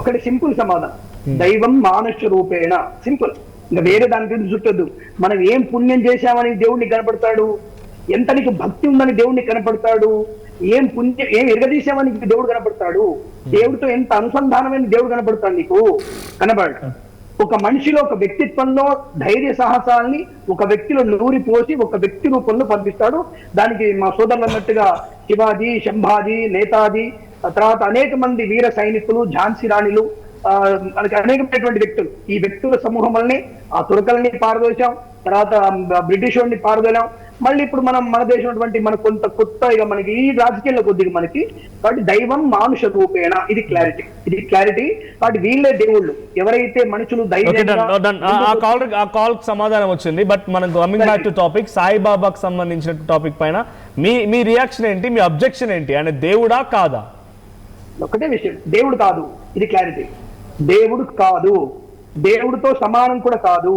ఒకటి సింపుల్ సమాధానం, దైవం మానుష రూపేణ, సింపుల్. ఇంకా వేరే దాని గురించి చుట్టద్దు. మనం ఏం పుణ్యం చేశామని దేవుడిని కనపడతాడు, ఎంత నీకు భక్తి ఉందని దేవుడిని కనపడతాడు, ఏం పుణ్యం ఏం ఎరగదీశామని దేవుడు కనపడతాడు, దేవుడితో ఎంత అనుసంధానమైన దేవుడు కనపడతాడు నీకు, కనపడతాడు. ఒక మనిషిలో, ఒక వ్యక్తిత్వంలో ధైర్య సాహసాలని ఒక వ్యక్తిలో నూరి పోసి ఒక వ్యక్తి రూపంలో పంపిస్తాడు. దానికి మా సోదరులు అన్నట్టుగా శివాజీ, శంభాజీ, నేతాజీ, తర్వాత అనేక మంది వీర సైనికులు, ఝాన్సీ రాణిలు, మనకి అనేకమైనటువంటి వ్యక్తులు. ఈ వ్యక్తుల సమూహం వల్లనే ఆ తురకల్ని పారదోశాం, తర్వాత బ్రిటిష్ వాడిని పారదోలాం. మళ్ళీ ఇప్పుడు మనం మన దేశం మన కొంత కొత్తగా మనకి ఈ రాజకీయాల్లో కొద్దిగా మనకి, కాబట్టి దైవం మానుష రూపేణ, ఇది క్లారిటీ. కాబట్టి వీళ్ళే దేవుళ్ళు, ఎవరైతే మనుషులు ఆ కాల్ సమాధానం వచ్చింది. బట్ మనం కమింగ్ బ్యాక్ టు టాపిక్, సాయిబాబాకు సంబంధించిన టాపిక్ పైన మీ రియాక్షన్ ఏంటి, మీ అబ్జెక్షన్ ఏంటి? ఆయన దేవుడా కాదా? ఒకటే విషయం, దేవుడు కాదు, ఇది క్లారిటీ. దేవుడు కాదు, దేవుడితో సమానం కూడా కాదు.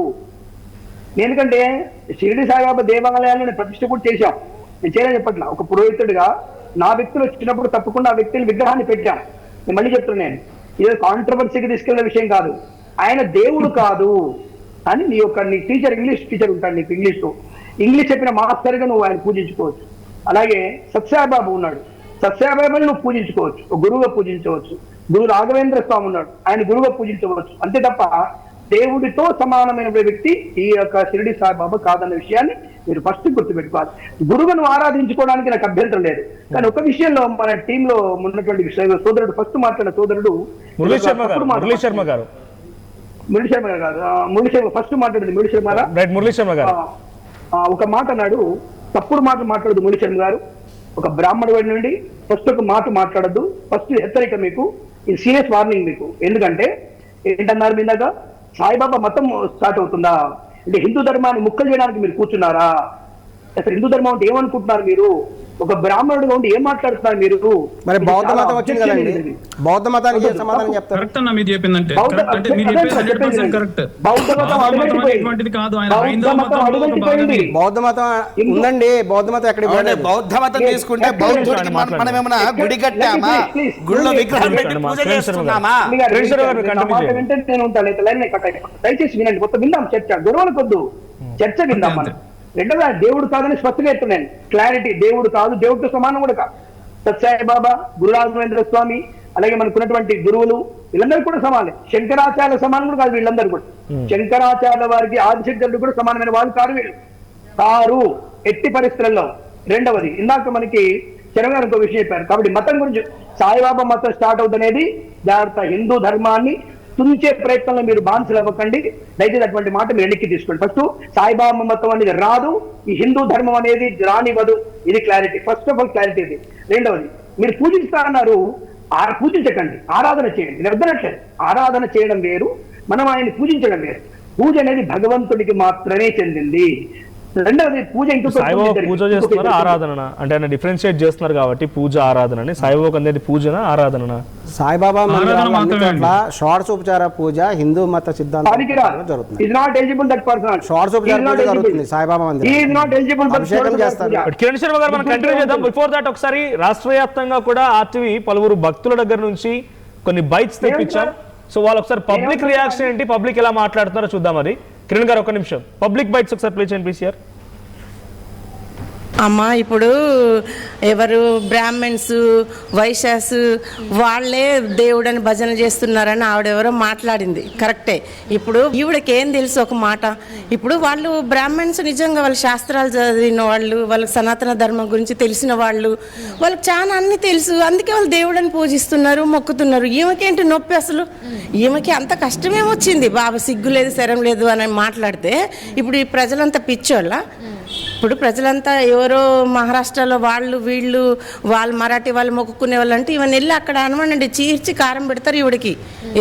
ఎందుకంటే షిరిడి సాయిబాబా దేవాలయాలను ప్రతిష్ఠ కూడా చేశాం, నేను చేయలేని చెప్పట్లా. ఒక పురోహితుడిగా నా వ్యక్తులు వచ్చినప్పుడు తప్పకుండా ఆ వ్యక్తుల విగ్రహాన్ని పెట్టాం. నేను మళ్ళీ చెప్తున్నాను, ఇది కాంట్రవర్సీకి తీసుకెళ్లే విషయం కాదు. ఆయన దేవుడు కాదు అని నీ టీచర్, ఇంగ్లీష్ టీచర్ ఉంటాడు, నీకు ఇంగ్లీష్ చెప్పిన మాస్టర్గా నువ్వు ఆయన పూజించుకోవచ్చు. అలాగే సత్యసాయిబాబా ఉన్నాడు, సత్యసాయిబాబాని నువ్వు పూజించుకోవచ్చు, ఒక గురువుగా పూజించవచ్చు. గురు రాఘవేంద్ర స్వామి ఉన్నాడు, ఆయన గురువుగా పూజించవచ్చు. అంతే తప్ప దేవుడితో సమానమైన వ్యక్తి ఈ యొక్క షిరిడి సాయిబాబా కాదన్న విషయాన్ని మీరు ఫస్ట్ గుర్తుపెట్టుకోవాలి. గురువును ఆరాధించుకోవడానికి నాకు అభ్యంతరం లేదు, కానీ ఒక విషయంలో మన టీంలో ఉన్నటువంటి సోదరుడు, ఫస్ట్ మాట్లాడిన సోదరుడు మురళీ శర్మ గారు ఫస్ట్ మాట్లాడింది మురళీ శర్మ గారు ఒక మాట అన్నాడు, తప్పుడు మాట మాట్లాడదు మురళీ శర్మ గారు. ఒక బ్రాహ్మణుడి నుండి ఫస్ట్ ఒక మాట మాట్లాడద్దు, ఫస్ట్ హెచ్చరిక మీకు, ఇది సీరియస్ వార్నింగ్ మీకు. ఎందుకంటే ఏంటన్నారు మీ దాకా, సాయిబాబా మతం స్టార్ట్ అవుతుందా అంటే హిందూ ధర్మాన్ని ముక్కలు చేయడానికి మీరు కూర్చున్నారా? అసలు హిందూ ధర్మం అంటే ఏమనుకుంటున్నారు మీరు? ఒక బ్రాహ్మణుడుగా ఉండి ఏం మాట్లాడుతున్నారు మీరు? మరి బౌద్ధ మతం వచ్చింది కదండి, బౌద్ధ మతానికి సమాధానం చెప్తారు. కరెక్ట్ అన్న మీరు చెప్పిందంటే, కరెక్ట్. బౌద్ధ మతం బౌద్ధ మతం ఉందండి, బౌద్ధ మతం ఎక్కడికి పోలేదు. బౌద్ధ మతం తీసుకుంటే బౌద్ధుడికి మనం ఏమన్నా గుడి కట్టామా, గుడిలో విగ్రహం పెట్టి పూజ చేస్తున్నామా? నేను ఉంటాను, దయచేసి వినండి, మొత్తం విందాం చర్చ, గొడవలు కొద్దు, చర్చ విందాం మనం. రెండోది దేవుడు కాదని స్పష్టంగా చెప్తున్నాను, క్లారిటీ. దేవుడు కాదు, దేవుడితో సమానం కూడా కాదు. సత్యసాయిబాబా, గురు రాఘవేంద్ర స్వామి, అలాగే మనకున్నటువంటి గురువులు వీళ్ళందరూ కూడా సమానం. శంకరాచార్య సమానం కూడా కాదు వీళ్ళందరూ కూడా. శంకరాచార్య వారికి, ఆదిశంకరుడు కూడా సమానమైన వాళ్ళు కారు ఎట్టి పరిస్థితుల్లో. రెండవది, ఇందాక మనకి చరణ్ గారు ఇంకో విషయం చెప్పారు, కాబట్టి మతం గురించి, సాయిబాబా మతం స్టార్ట్ అవుతున్నది జాగ్రత్త. హిందూ ధర్మాన్ని తుంచే ప్రయత్నంలో మీరు బాన్సులు అవ్వకండి, దయచేసి అటువంటి మాట మీరు వెనక్కి తీసుకోండి. ఫస్ట్ సాయిబాబా మతం అనేది రాదు, ఈ హిందూ ధర్మం అనేది రానివ్వదు, ఇది clarity. First of all clarity ఇది. రెండవది, మీరు పూజిస్తా అన్నారు, పూజించకండి, ఆరాధన చేయండి. నేను వద్దనట్లేదు, ఆరాధన చేయడం వేరు, మనం ఆయన్ని పూజించడం వేరు. పూజ అనేది భగవంతుడికి మాత్రమే చెందింది. రెండవది, పూజ సాయిబాబా పూజ చేస్తున్నారు, ఆరాధన అంటే ఆయన డిఫరెన్షియేట్ చేస్తున్నారు కాబట్టి పూజ ఆరాధన. సాయిబాబా అనేది పూజన ఆరాధన. సాయిబాబా షోడశోపచార పూజ హిందూ మత సిద్ధాంతం జరుగుతుంది. సాయిబాబా అభిషేకం చేస్తారు. కిరణ్ శర్మ గారు మనం కంటిన్యూ చేద్దాం. బిఫోర్ దాట్ ఒకసారి రాష్ట్ర వ్యాప్తంగా కూడా ఆర్టీవీ పలువురు భక్తుల దగ్గర నుంచి కొన్ని బైట్స్ తెప్పించాం. సో వాళ్ళు ఒకసారి పబ్లిక్ రియాక్షన్ ఏంటి, పబ్లిక్ ఎలా మాట్లాడుతున్నారో చూద్దాం. అది కిరణ్ గారు ఒక నిమిషం, పబ్లిక్ బైట్స్ ఒకసారి ప్లే చేయండి ప్లీజ్. అమ్మా ఇప్పుడు ఎవరు బ్రాహ్మణ్స్ వైశ్యాస్ వాళ్ళే దేవుడని భజన చేస్తున్నారని ఆవిడెవరో మాట్లాడింది కరెక్టే. ఇప్పుడు ఈవిడకి ఏం తెలుసు ఒక మాట, ఇప్పుడు వాళ్ళు బ్రాహ్మణ్స్ నిజంగా వాళ్ళ శాస్త్రాలు చదివిన వాళ్ళు, వాళ్ళకి సనాతన ధర్మం గురించి తెలిసిన వాళ్ళు, వాళ్ళకి చాలా అన్ని తెలుసు, అందుకే వాళ్ళు దేవుడని పూజిస్తున్నారు, మొక్కుతున్నారు. ఈమెకేంటి నొప్పి అసలు? ఈమెకి అంత కష్టమేమొచ్చింది? బాబా సిగ్గు లేదు శరం లేదు అని మాట్లాడితే ఇప్పుడు ఈ ప్రజలంతా పిచ్చోళ్ళ? ఇప్పుడు ప్రజలంతా ఎవరో మహారాష్ట్రలో వాళ్ళు వీళ్ళు వాళ్ళు మరాఠీ వాళ్ళు మొక్కుకునే వాళ్ళు అంటే ఇవన్నీ వెళ్ళి అక్కడ అనమనండి చీర్చి కారం పెడతారు ఈవిడికి.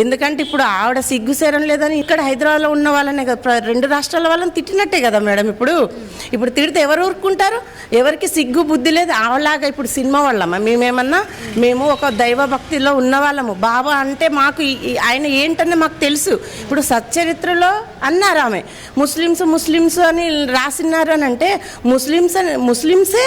ఎందుకంటే ఇప్పుడు ఆవిడ సిగ్గు సేరం లేదని ఇక్కడ హైదరాబాద్లో ఉన్న వాళ్ళనే కదా, 2 రాష్ట్రాల వాళ్ళని తిట్టినట్టే కదా మేడం. ఇప్పుడు తిడితే ఎవరు ఊరుకుంటారు? ఎవరికి సిగ్గు బుద్ధి లేదు. ఆవలాగా ఇప్పుడు సినిమా వాళ్ళమ్మా మేమేమన్నా, మేము ఒక దైవ భక్తిలో ఉన్న వాళ్ళము. బాబా అంటే మాకు ఆయన ఏంటనే మాకు తెలుసు. ఇప్పుడు సచ్చరిత్రలో అన్నారు ఆమె ముస్లిమ్స్ అని రాసినారు అని అంటే ముస్లిమ్సే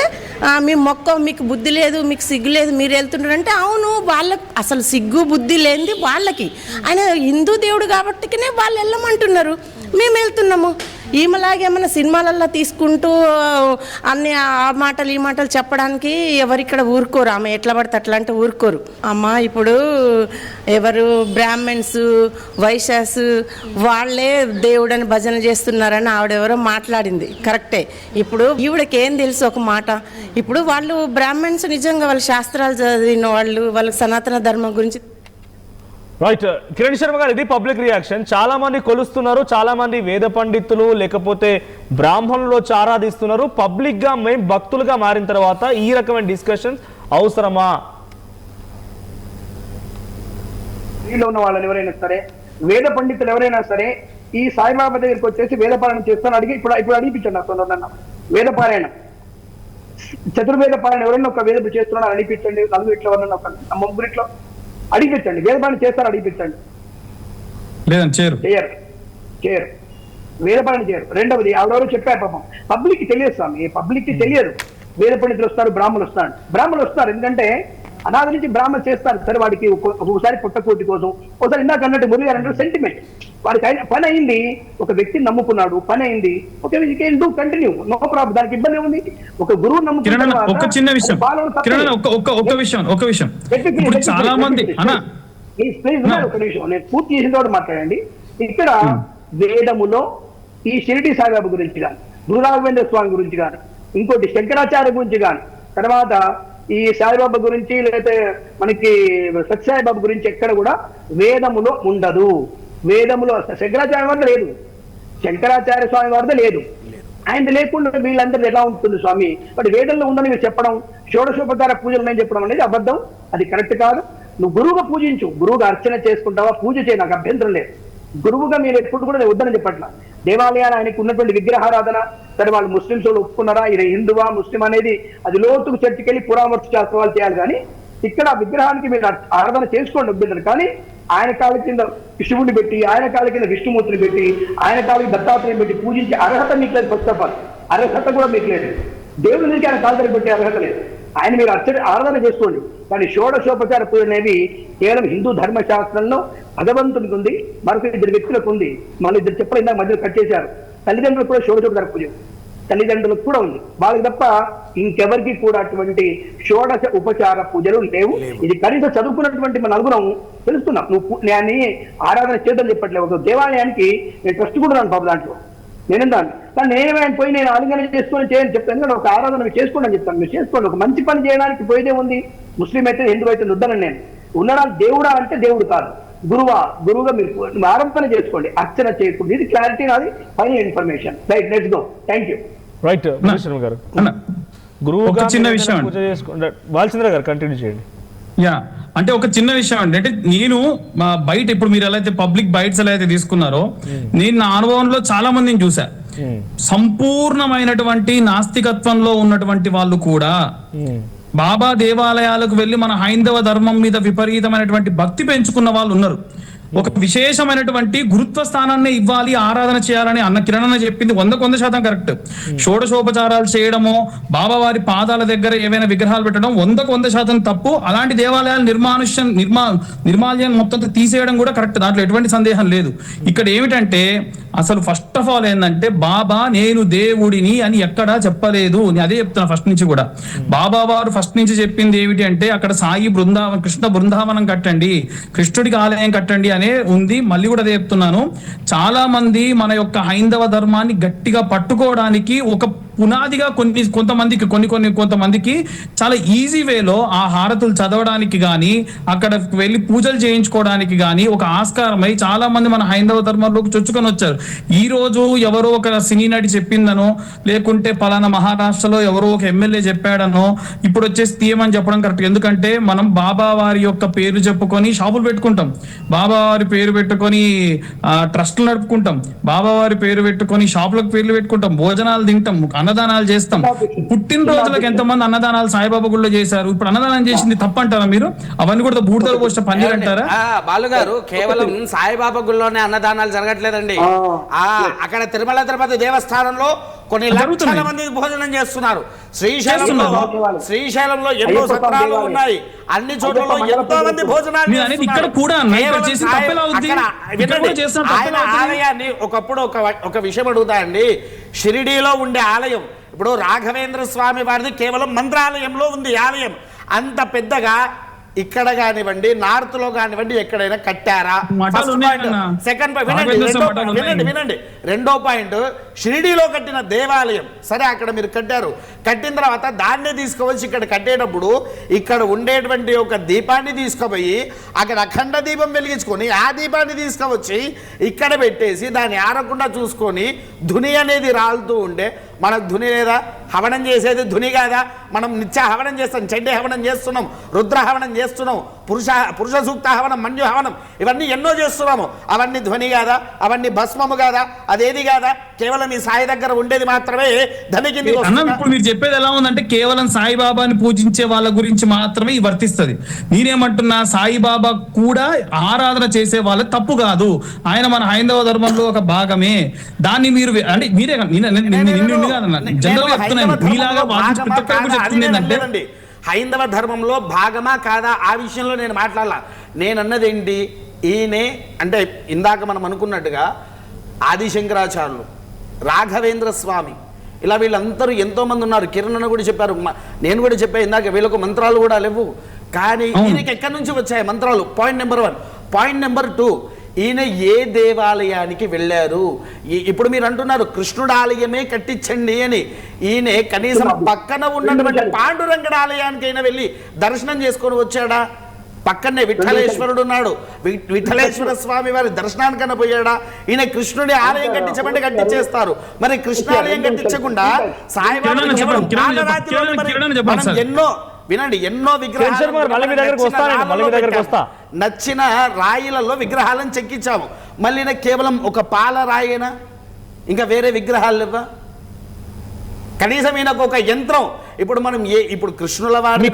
మేము మీకు బుద్ధి లేదు, మీకు సిగ్గు లేదు, మీరు వెళ్తున్నారంటే అవును, వాళ్ళకి అసలు సిగ్గు బుద్ధి లేనిది వాళ్ళకి. ఆయన హిందూ దేవుడు కాబట్టినే వాళ్ళు వెళ్ళమంటున్నారు, మేము వెళ్తున్నాము. ఈమెలాగేమన్నా సినిమాలల్లో తీసుకుంటూ అన్ని ఆ మాటలు ఈ మాటలు చెప్పడానికి ఎవరిక్కడ ఊరుకోరు. ఆమె ఎట్లా పడితే అట్లా అంటే ఊరుకోరు. అమ్మా ఇప్పుడు ఎవరు బ్రాహ్మణ్స్ వైశ్యాస్ వాళ్ళే దేవుడని భజన చేస్తున్నారని ఆవిడెవరో మాట్లాడింది కరెక్టే. ఇప్పుడు ఈవిడకి ఏం తెలుసు ఒక మాట, ఇప్పుడు వాళ్ళు బ్రాహ్మణ్స్ నిజంగా వాళ్ళ శాస్త్రాలు చదివిన వాళ్ళు, వాళ్ళకి సనాతన ధర్మం గురించి. రైట్ కిరణ్ శర్మ గారు, ఇది పబ్లిక్ రియాక్షన్. చాలా మంది కొలుస్తున్నారు, చాలా మంది వేద పండితులు లేకపోతే బ్రాహ్మణులు వచ్చి ఆరాధిస్తున్నారు. పబ్లిక్ గా మేము భక్తులుగా మారిన తర్వాత ఈ రకమైన డిస్కషన్స్ అవసరమా? ఉన్న వాళ్ళని ఎవరైనా సరే, వేద పండితులు ఎవరైనా సరే ఈ సాయిబాబా దగ్గరికి వచ్చేసి వేదపారాయణ చేస్తాను అడిగి ఇప్పుడు అడిపించండి నాకు వేదపారాయణ, చతుర్వేద పారాయణ ఎవరైనా ఒక వేద చేస్తున్నాడు అడిపించండి. 4 ఇట్లా ఎవరన్నా ఒక 3 ఇట్లా అడిగించండి. వేదపారాయణ చేస్తారు అడిగించండి. చేయరు వేదపారాయణ చేయరు. రెండవది ఆవిడెవరో చెప్పారు పాపం, పబ్లిక్ తెలియదు స్వామి, పబ్లిక్ తెలియదు. వేద పండితులు వస్తారు, బ్రాహ్మణులు వస్తారు. ఎందుకంటే అనాది నుంచి బ్రాహ్మణులు చేస్తారు సరే, వాడికి ఒకసారి పుట్టకోటి కోసం, ఒకసారి ఇందాక అన్నట్టు మురళి గారు అన్నట్టు సెంటిమెంట్, వాడికి పని అయింది, ఒక వ్యక్తిని నమ్ముకున్నాడు, పని అయింది, okay you can do continue, no problem, దానికి ఇబ్బంది ఉంది. ఒక గురువు నమ్ముకున్న ఒక చిన్న విషయం, ఒక విషయం చాలా మంది ఒక నిమిషం నేను పూర్తి చేసిన తర్వాత మాట్లాడండి. ఇక్కడ వేదములో ఈ షిరిడి సాయిబాబా గురించి కానీ, గురు రాఘవేంద్ర స్వామి గురించి కానీ, ఇంకోటి శంకరాచార్య గురించి కానీ, తర్వాత ఈ సాయిబాబా గురించి లేకపోతే మనకి సత్యసాయిబాబా గురించి ఎక్కడ కూడా వేదములో ఉండదు. వేదములో శంకరాచార్య వారిది లేదు, శంకరాచార్య స్వామి వారిది లేదు. ఆయన లేకుండా వీళ్ళందరూ ఎలా ఉంటుంది స్వామి? బట్ వేదంలో ఉందని మీరు చెప్పడం, షోడశోపచార పూజలు ఉన్నాయని చెప్పడం అనేది అబద్ధం, అది కరెక్ట్ కాదు. నువ్వు గురువుగా పూజించు, గురువుగా అర్చన చేసుకుంటావా, పూజ చేయి, నాకు అభ్యంతరం లేదు. గురువుగా మీరు ఎప్పుడు కూడా వద్దని చెప్పట్లా. దేవాలయాలు ఆయనకు ఉన్నటువంటి విగ్రహారాధన సరే, వాళ్ళు ముస్లింస్ వాళ్ళు ఒప్పుకున్నారా, ఇది హిందువా ముస్లిం అనేది అది లోతుకు చర్చకి వెళ్ళి పురామర్శ శాస్త్రాలు చేయాలి. కానీ ఇక్కడ విగ్రహానికి మీరు ఆరాధన చేసుకోండి అభ్యంతరం. కానీ ఆయన కాళ్ళ కింద శివుడిని పెట్టి, ఆయన కాళ్ళ కింద విష్ణుమూర్తిని పెట్టి, ఆయన కాళ్ళకి దత్తాత్రేయం పెట్టి పూజించే అర్హత మీకు లేదు. ఫస్ట్ ఆఫ్ ఆల్ అర్హత కూడా మీకు లేదు. దేవుడి నుంచి ఆయన కాళ్ళ పెట్టే అర్హత లేదు. ఆయన మీరు ఆరాధన చేసుకోండి. కానీ షోడశోపచార పూజ అనేవి కేవలం హిందూ ధర్మశాస్త్రంలో భగవంతునికి ఉంది, మరొక 2 వ్యక్తులకు ఉంది. మళ్ళీ 2 చెప్పలు ఇందాక మధ్యలో కట్ చేశారు. తల్లిదండ్రులకు కూడా షోడశోపచార పూజ తల్లిదండ్రులకు కూడా ఉంది, వాళ్ళకి తప్ప ఇంకెవరికి కూడా అటువంటి షోడశ ఉపచార పూజలు లేవు. ఇది కనీసం చదువుకున్నటువంటి మన నలుగురం తెలుస్తున్నాం. నేను ఆరాధన చేద్దాం చెప్పట్లేదు. ఒక దేవాలయానికి నేను ట్రస్ట్ కూడా రాను బాబు, దాంట్లో నేనుందాను. కానీ నేనేమైనా పోయి నేను ఆలింగనం చేసుకొని చేయని చెప్తాను. కానీ ఒక ఆరాధన మీరు చేసుకోండి అని చెప్తాను. మీరు చేసుకోండి, ఒక మంచి పని చేయడానికి పోయేదే ఉంది. ముస్లిం అయితే హిందూ అయితే వద్దనని నేను ఉన్నారా. దేవుడా అంటే దేవుడు కాదు, గురువుగా మీరు ఆరాధన చేసుకోండి, అర్చన చేయకూడదు. ఇది క్లారిటీ నాది, పైన information. Right, let's go. Thank you. Right Sharma గారు, గురువు చిన్న విషయం పూజ చేసుకుంటే బాలచంద్ర గారు కంటిన్యూ చేయండి. అంటే ఒక చిన్న విషయం అంటే నేను బయట ఇప్పుడు మీరు ఎలా అయితే పబ్లిక్ బైట్స్ ఎలా అయితే తీసుకున్నారో, నేను నా అనుభవంలో చాలా మందిని చూసా. సంపూర్ణమైనటువంటి నాస్తికత్వంలో ఉన్నటువంటి వాళ్ళు కూడా బాబా దేవాలయాలకు వెళ్ళి మన హైందవ ధర్మం మీద విపరీతమైనటువంటి భక్తి పెంచుకున్న వాళ్ళు ఉన్నారు. ఒక విశేషమైనటువంటి గురుత్వ స్థానాన్ని ఇవ్వాలి, ఆరాధన చేయాలని అన్న కిరణ్ చెప్పింది 100% కరెక్ట్. షోడశోపచారాలు చేయడమో, బాబావారి పాదాల దగ్గర ఏవైనా విగ్రహాలు పెట్టడం 100% తప్పు. అలాంటి దేవాలయాలు నిర్మాల్యం మొత్తం తీసేయడం కూడా కరెక్ట్, దాంట్లో ఎటువంటి సందేహం లేదు. ఇక్కడ ఏమిటంటే అసలు ఫస్ట్ ఆఫ్ ఆల్ ఏంటంటే బాబా నేను దేవుడిని అని ఎక్కడా చెప్పలేదు. నేను అదే చెప్తున్నా ఫస్ట్ నుంచి కూడా. బాబా వారు ఫస్ట్ నుంచి చెప్పింది ఏమిటి అంటే అక్కడ సాయి బృందావనం, కృష్ణ బృందావనం కట్టండి, కృష్ణుడికి ఆలయం కట్టండి అనే ఉంది. మళ్ళీ కూడా అదే చెప్తున్నాను, చాలా మంది మన యొక్క హైందవ ధర్మాన్ని గట్టిగా పట్టుకోవడానికి ఒక పునాదిగా కొంతమందికి చాలా ఈజీ వేలో ఆ హారతులు చదవడానికి గాని, అక్కడ వెళ్ళి పూజలు చేయించుకోవడానికి గాని ఒక ఆస్కారమై చాలా మంది మన హైందవ ధర్మంలోకి చొచ్చుకొని వచ్చారు. ఈ రోజు ఎవరో ఒక సినీ నటి చెప్పిందనో, లేకుంటే పలానా మహారాష్ట్రలో ఎవరో ఒక ఎమ్మెల్యే చెప్పాడనో ఇప్పుడు వచ్చేసి తీయమని చెప్పడం కరెక్ట్. ఎందుకంటే మనం బాబా వారి యొక్క పేరు చెప్పుకొని షాపులు పెట్టుకుంటాం, బాబా వారి పేరు పెట్టుకొని ట్రస్టులు నడుపుకుంటాం, బాబా వారి పేరు పెట్టుకొని షాపులకు పేర్లు పెట్టుకుంటాం, భోజనాలు తింటాం, అన్నదానాలు చేస్తాం. పుట్టినరోజులకు ఎంతమంది అన్నదానాలు సాయిబాబా గుళ్ళో చేశారు. ఇప్పుడు అన్నదానం చేసింది తప్పంటారా మీరు? అవన్నీ కూడా బూడిదలు పోసిన పన్నీర్ అంటారా? బాలుగారు, కేవలం సాయిబాబా గుళ్ళోనే అన్నదానాలు జరగట్లేదండి. అక్కడ తిరుమల తిరుపతి దేవస్థానంలో కొన్ని లక్షల మంది భోజనం చేస్తున్నారు. శ్రీశైలంలో ఎన్నో సత్రాలు ఉన్నాయి, అన్ని చోట్ల ఎంతో మంది భోజనాలు ఆయన ఆలయాన్ని. ఒకప్పుడు ఒక విషయం అడుగుతా అండి, షిరిడీలో ఉండే ఆలయం ఇప్పుడు రాఘవేంద్ర స్వామి వారిది కేవలం మంత్రాలయంలో ఉంది ఆలయం. అంత పెద్దగా ఇక్కడ కానివ్వండి, నార్త్ లో కానివ్వండి, ఎక్కడైనా కట్టారా? సెకండ్ పాయింట్ వినండి. రెండో పాయింట్, షిరిడీలో కట్టిన దేవాలయం సరే, అక్కడ మీరు కట్టారు, కట్టిన తర్వాత దాన్ని తీసుకువచ్చి ఇక్కడ కట్టేటప్పుడు ఇక్కడ ఉండేటువంటి ఒక దీపాన్ని తీసుకుపోయి అక్కడ అఖండ దీపం వెలిగించుకొని ఆ దీపాన్ని తీసుకువచ్చి ఇక్కడ పెట్టేసి దాన్ని ఆరకుండా చూసుకొని ధుని అనేది రాలుతూ ఉండే, మనకు ధుని లేదా? హవనం చేసేది ధుని కాదా? మనం నిత్య హవనం చేస్తాం, చండీ హవనం చేస్తున్నాం, రుద్ర హవనం చేస్తున్నాం, పురుష సూక్త హవనం, మంజు హవనం, ఇవన్నీ ఎన్నో చేస్తున్నాము. అవన్నీ ధ్వని కాదా? అవన్నీ భస్మము కాదా? అదేది కాదా? కేవలం ఈ సాయి దగ్గర ఉండేది మాత్రమే ధని కింద. ఇప్పుడు మీరు చెప్పేది ఎలా ఉందంటే కేవలం సాయిబాబాని పూజించే వాళ్ళ గురించి మాత్రమే వర్తిస్తుంది. నేనేమంటున్నా, సాయిబాబా కూడా ఆరాధన చేసే వాళ్ళ తప్పు కాదు, ఆయన మన హైందవ ధర్మంలో ఒక భాగమే. దాన్ని మీరు అంటే మీరే జనరల్ చెప్తున్నాను, మీలాగా చెప్తుంది ఏంటంటే హైందవ ధర్మంలో భాగమా కాదా ఆ విషయంలో నేను మాట్లాడాల. నేను అన్నది ఏంటి, ఈయనే అంటే ఇందాక మనం అనుకున్నట్టుగా ఆదిశంకరాచార్యులు, రాఘవేంద్ర స్వామి, ఇలా వీళ్ళందరూ ఎంతోమంది ఉన్నారు. కిరణ్ కూడా చెప్పారు, నేను కూడా చెప్పాను ఇందాక, వీళ్ళకు మంత్రాలు కూడా లేవు. కానీ ఈయనకి ఎక్కడి నుంచి వచ్చాయి మంత్రాలు? Point number 1. పాయింట్ నెంబర్ 2, ఈయన ఏ దేవాలయానికి వెళ్ళారు? ఇప్పుడు మీరు అంటున్నారు కృష్ణుడు ఆలయమే కట్టించండి అని. ఈయన కనీసం పక్కన ఉన్నటువంటి పాండురంగడ ఆలయానికి అయినా వెళ్ళి దర్శనం చేసుకొని వచ్చాడా? పక్కనే విఠలేశ్వరుడు ఉన్నాడు, విఠలేశ్వర స్వామి వారి దర్శనానికన్నా పోయాడా? ఈయన కృష్ణుడి ఆలయం కట్టించమంటే కట్టించేస్తారు. మరి కృష్ణ ఆలయం కట్టించకుండా సాయిబాబా ఎన్నో వినండి, ఎన్నో విగ్రహాలు నచ్చిన రాయిలలో విగ్రహాలను చెక్కించాము. మళ్ళీ కేవలం ఒక పాల రాయేనా? ఇంకా వేరే విగ్రహాలు లేవా? కనీసం ఈయనకు ఒక యంత్రం. ఇప్పుడు మనం ఇప్పుడు కృష్ణుల వారిని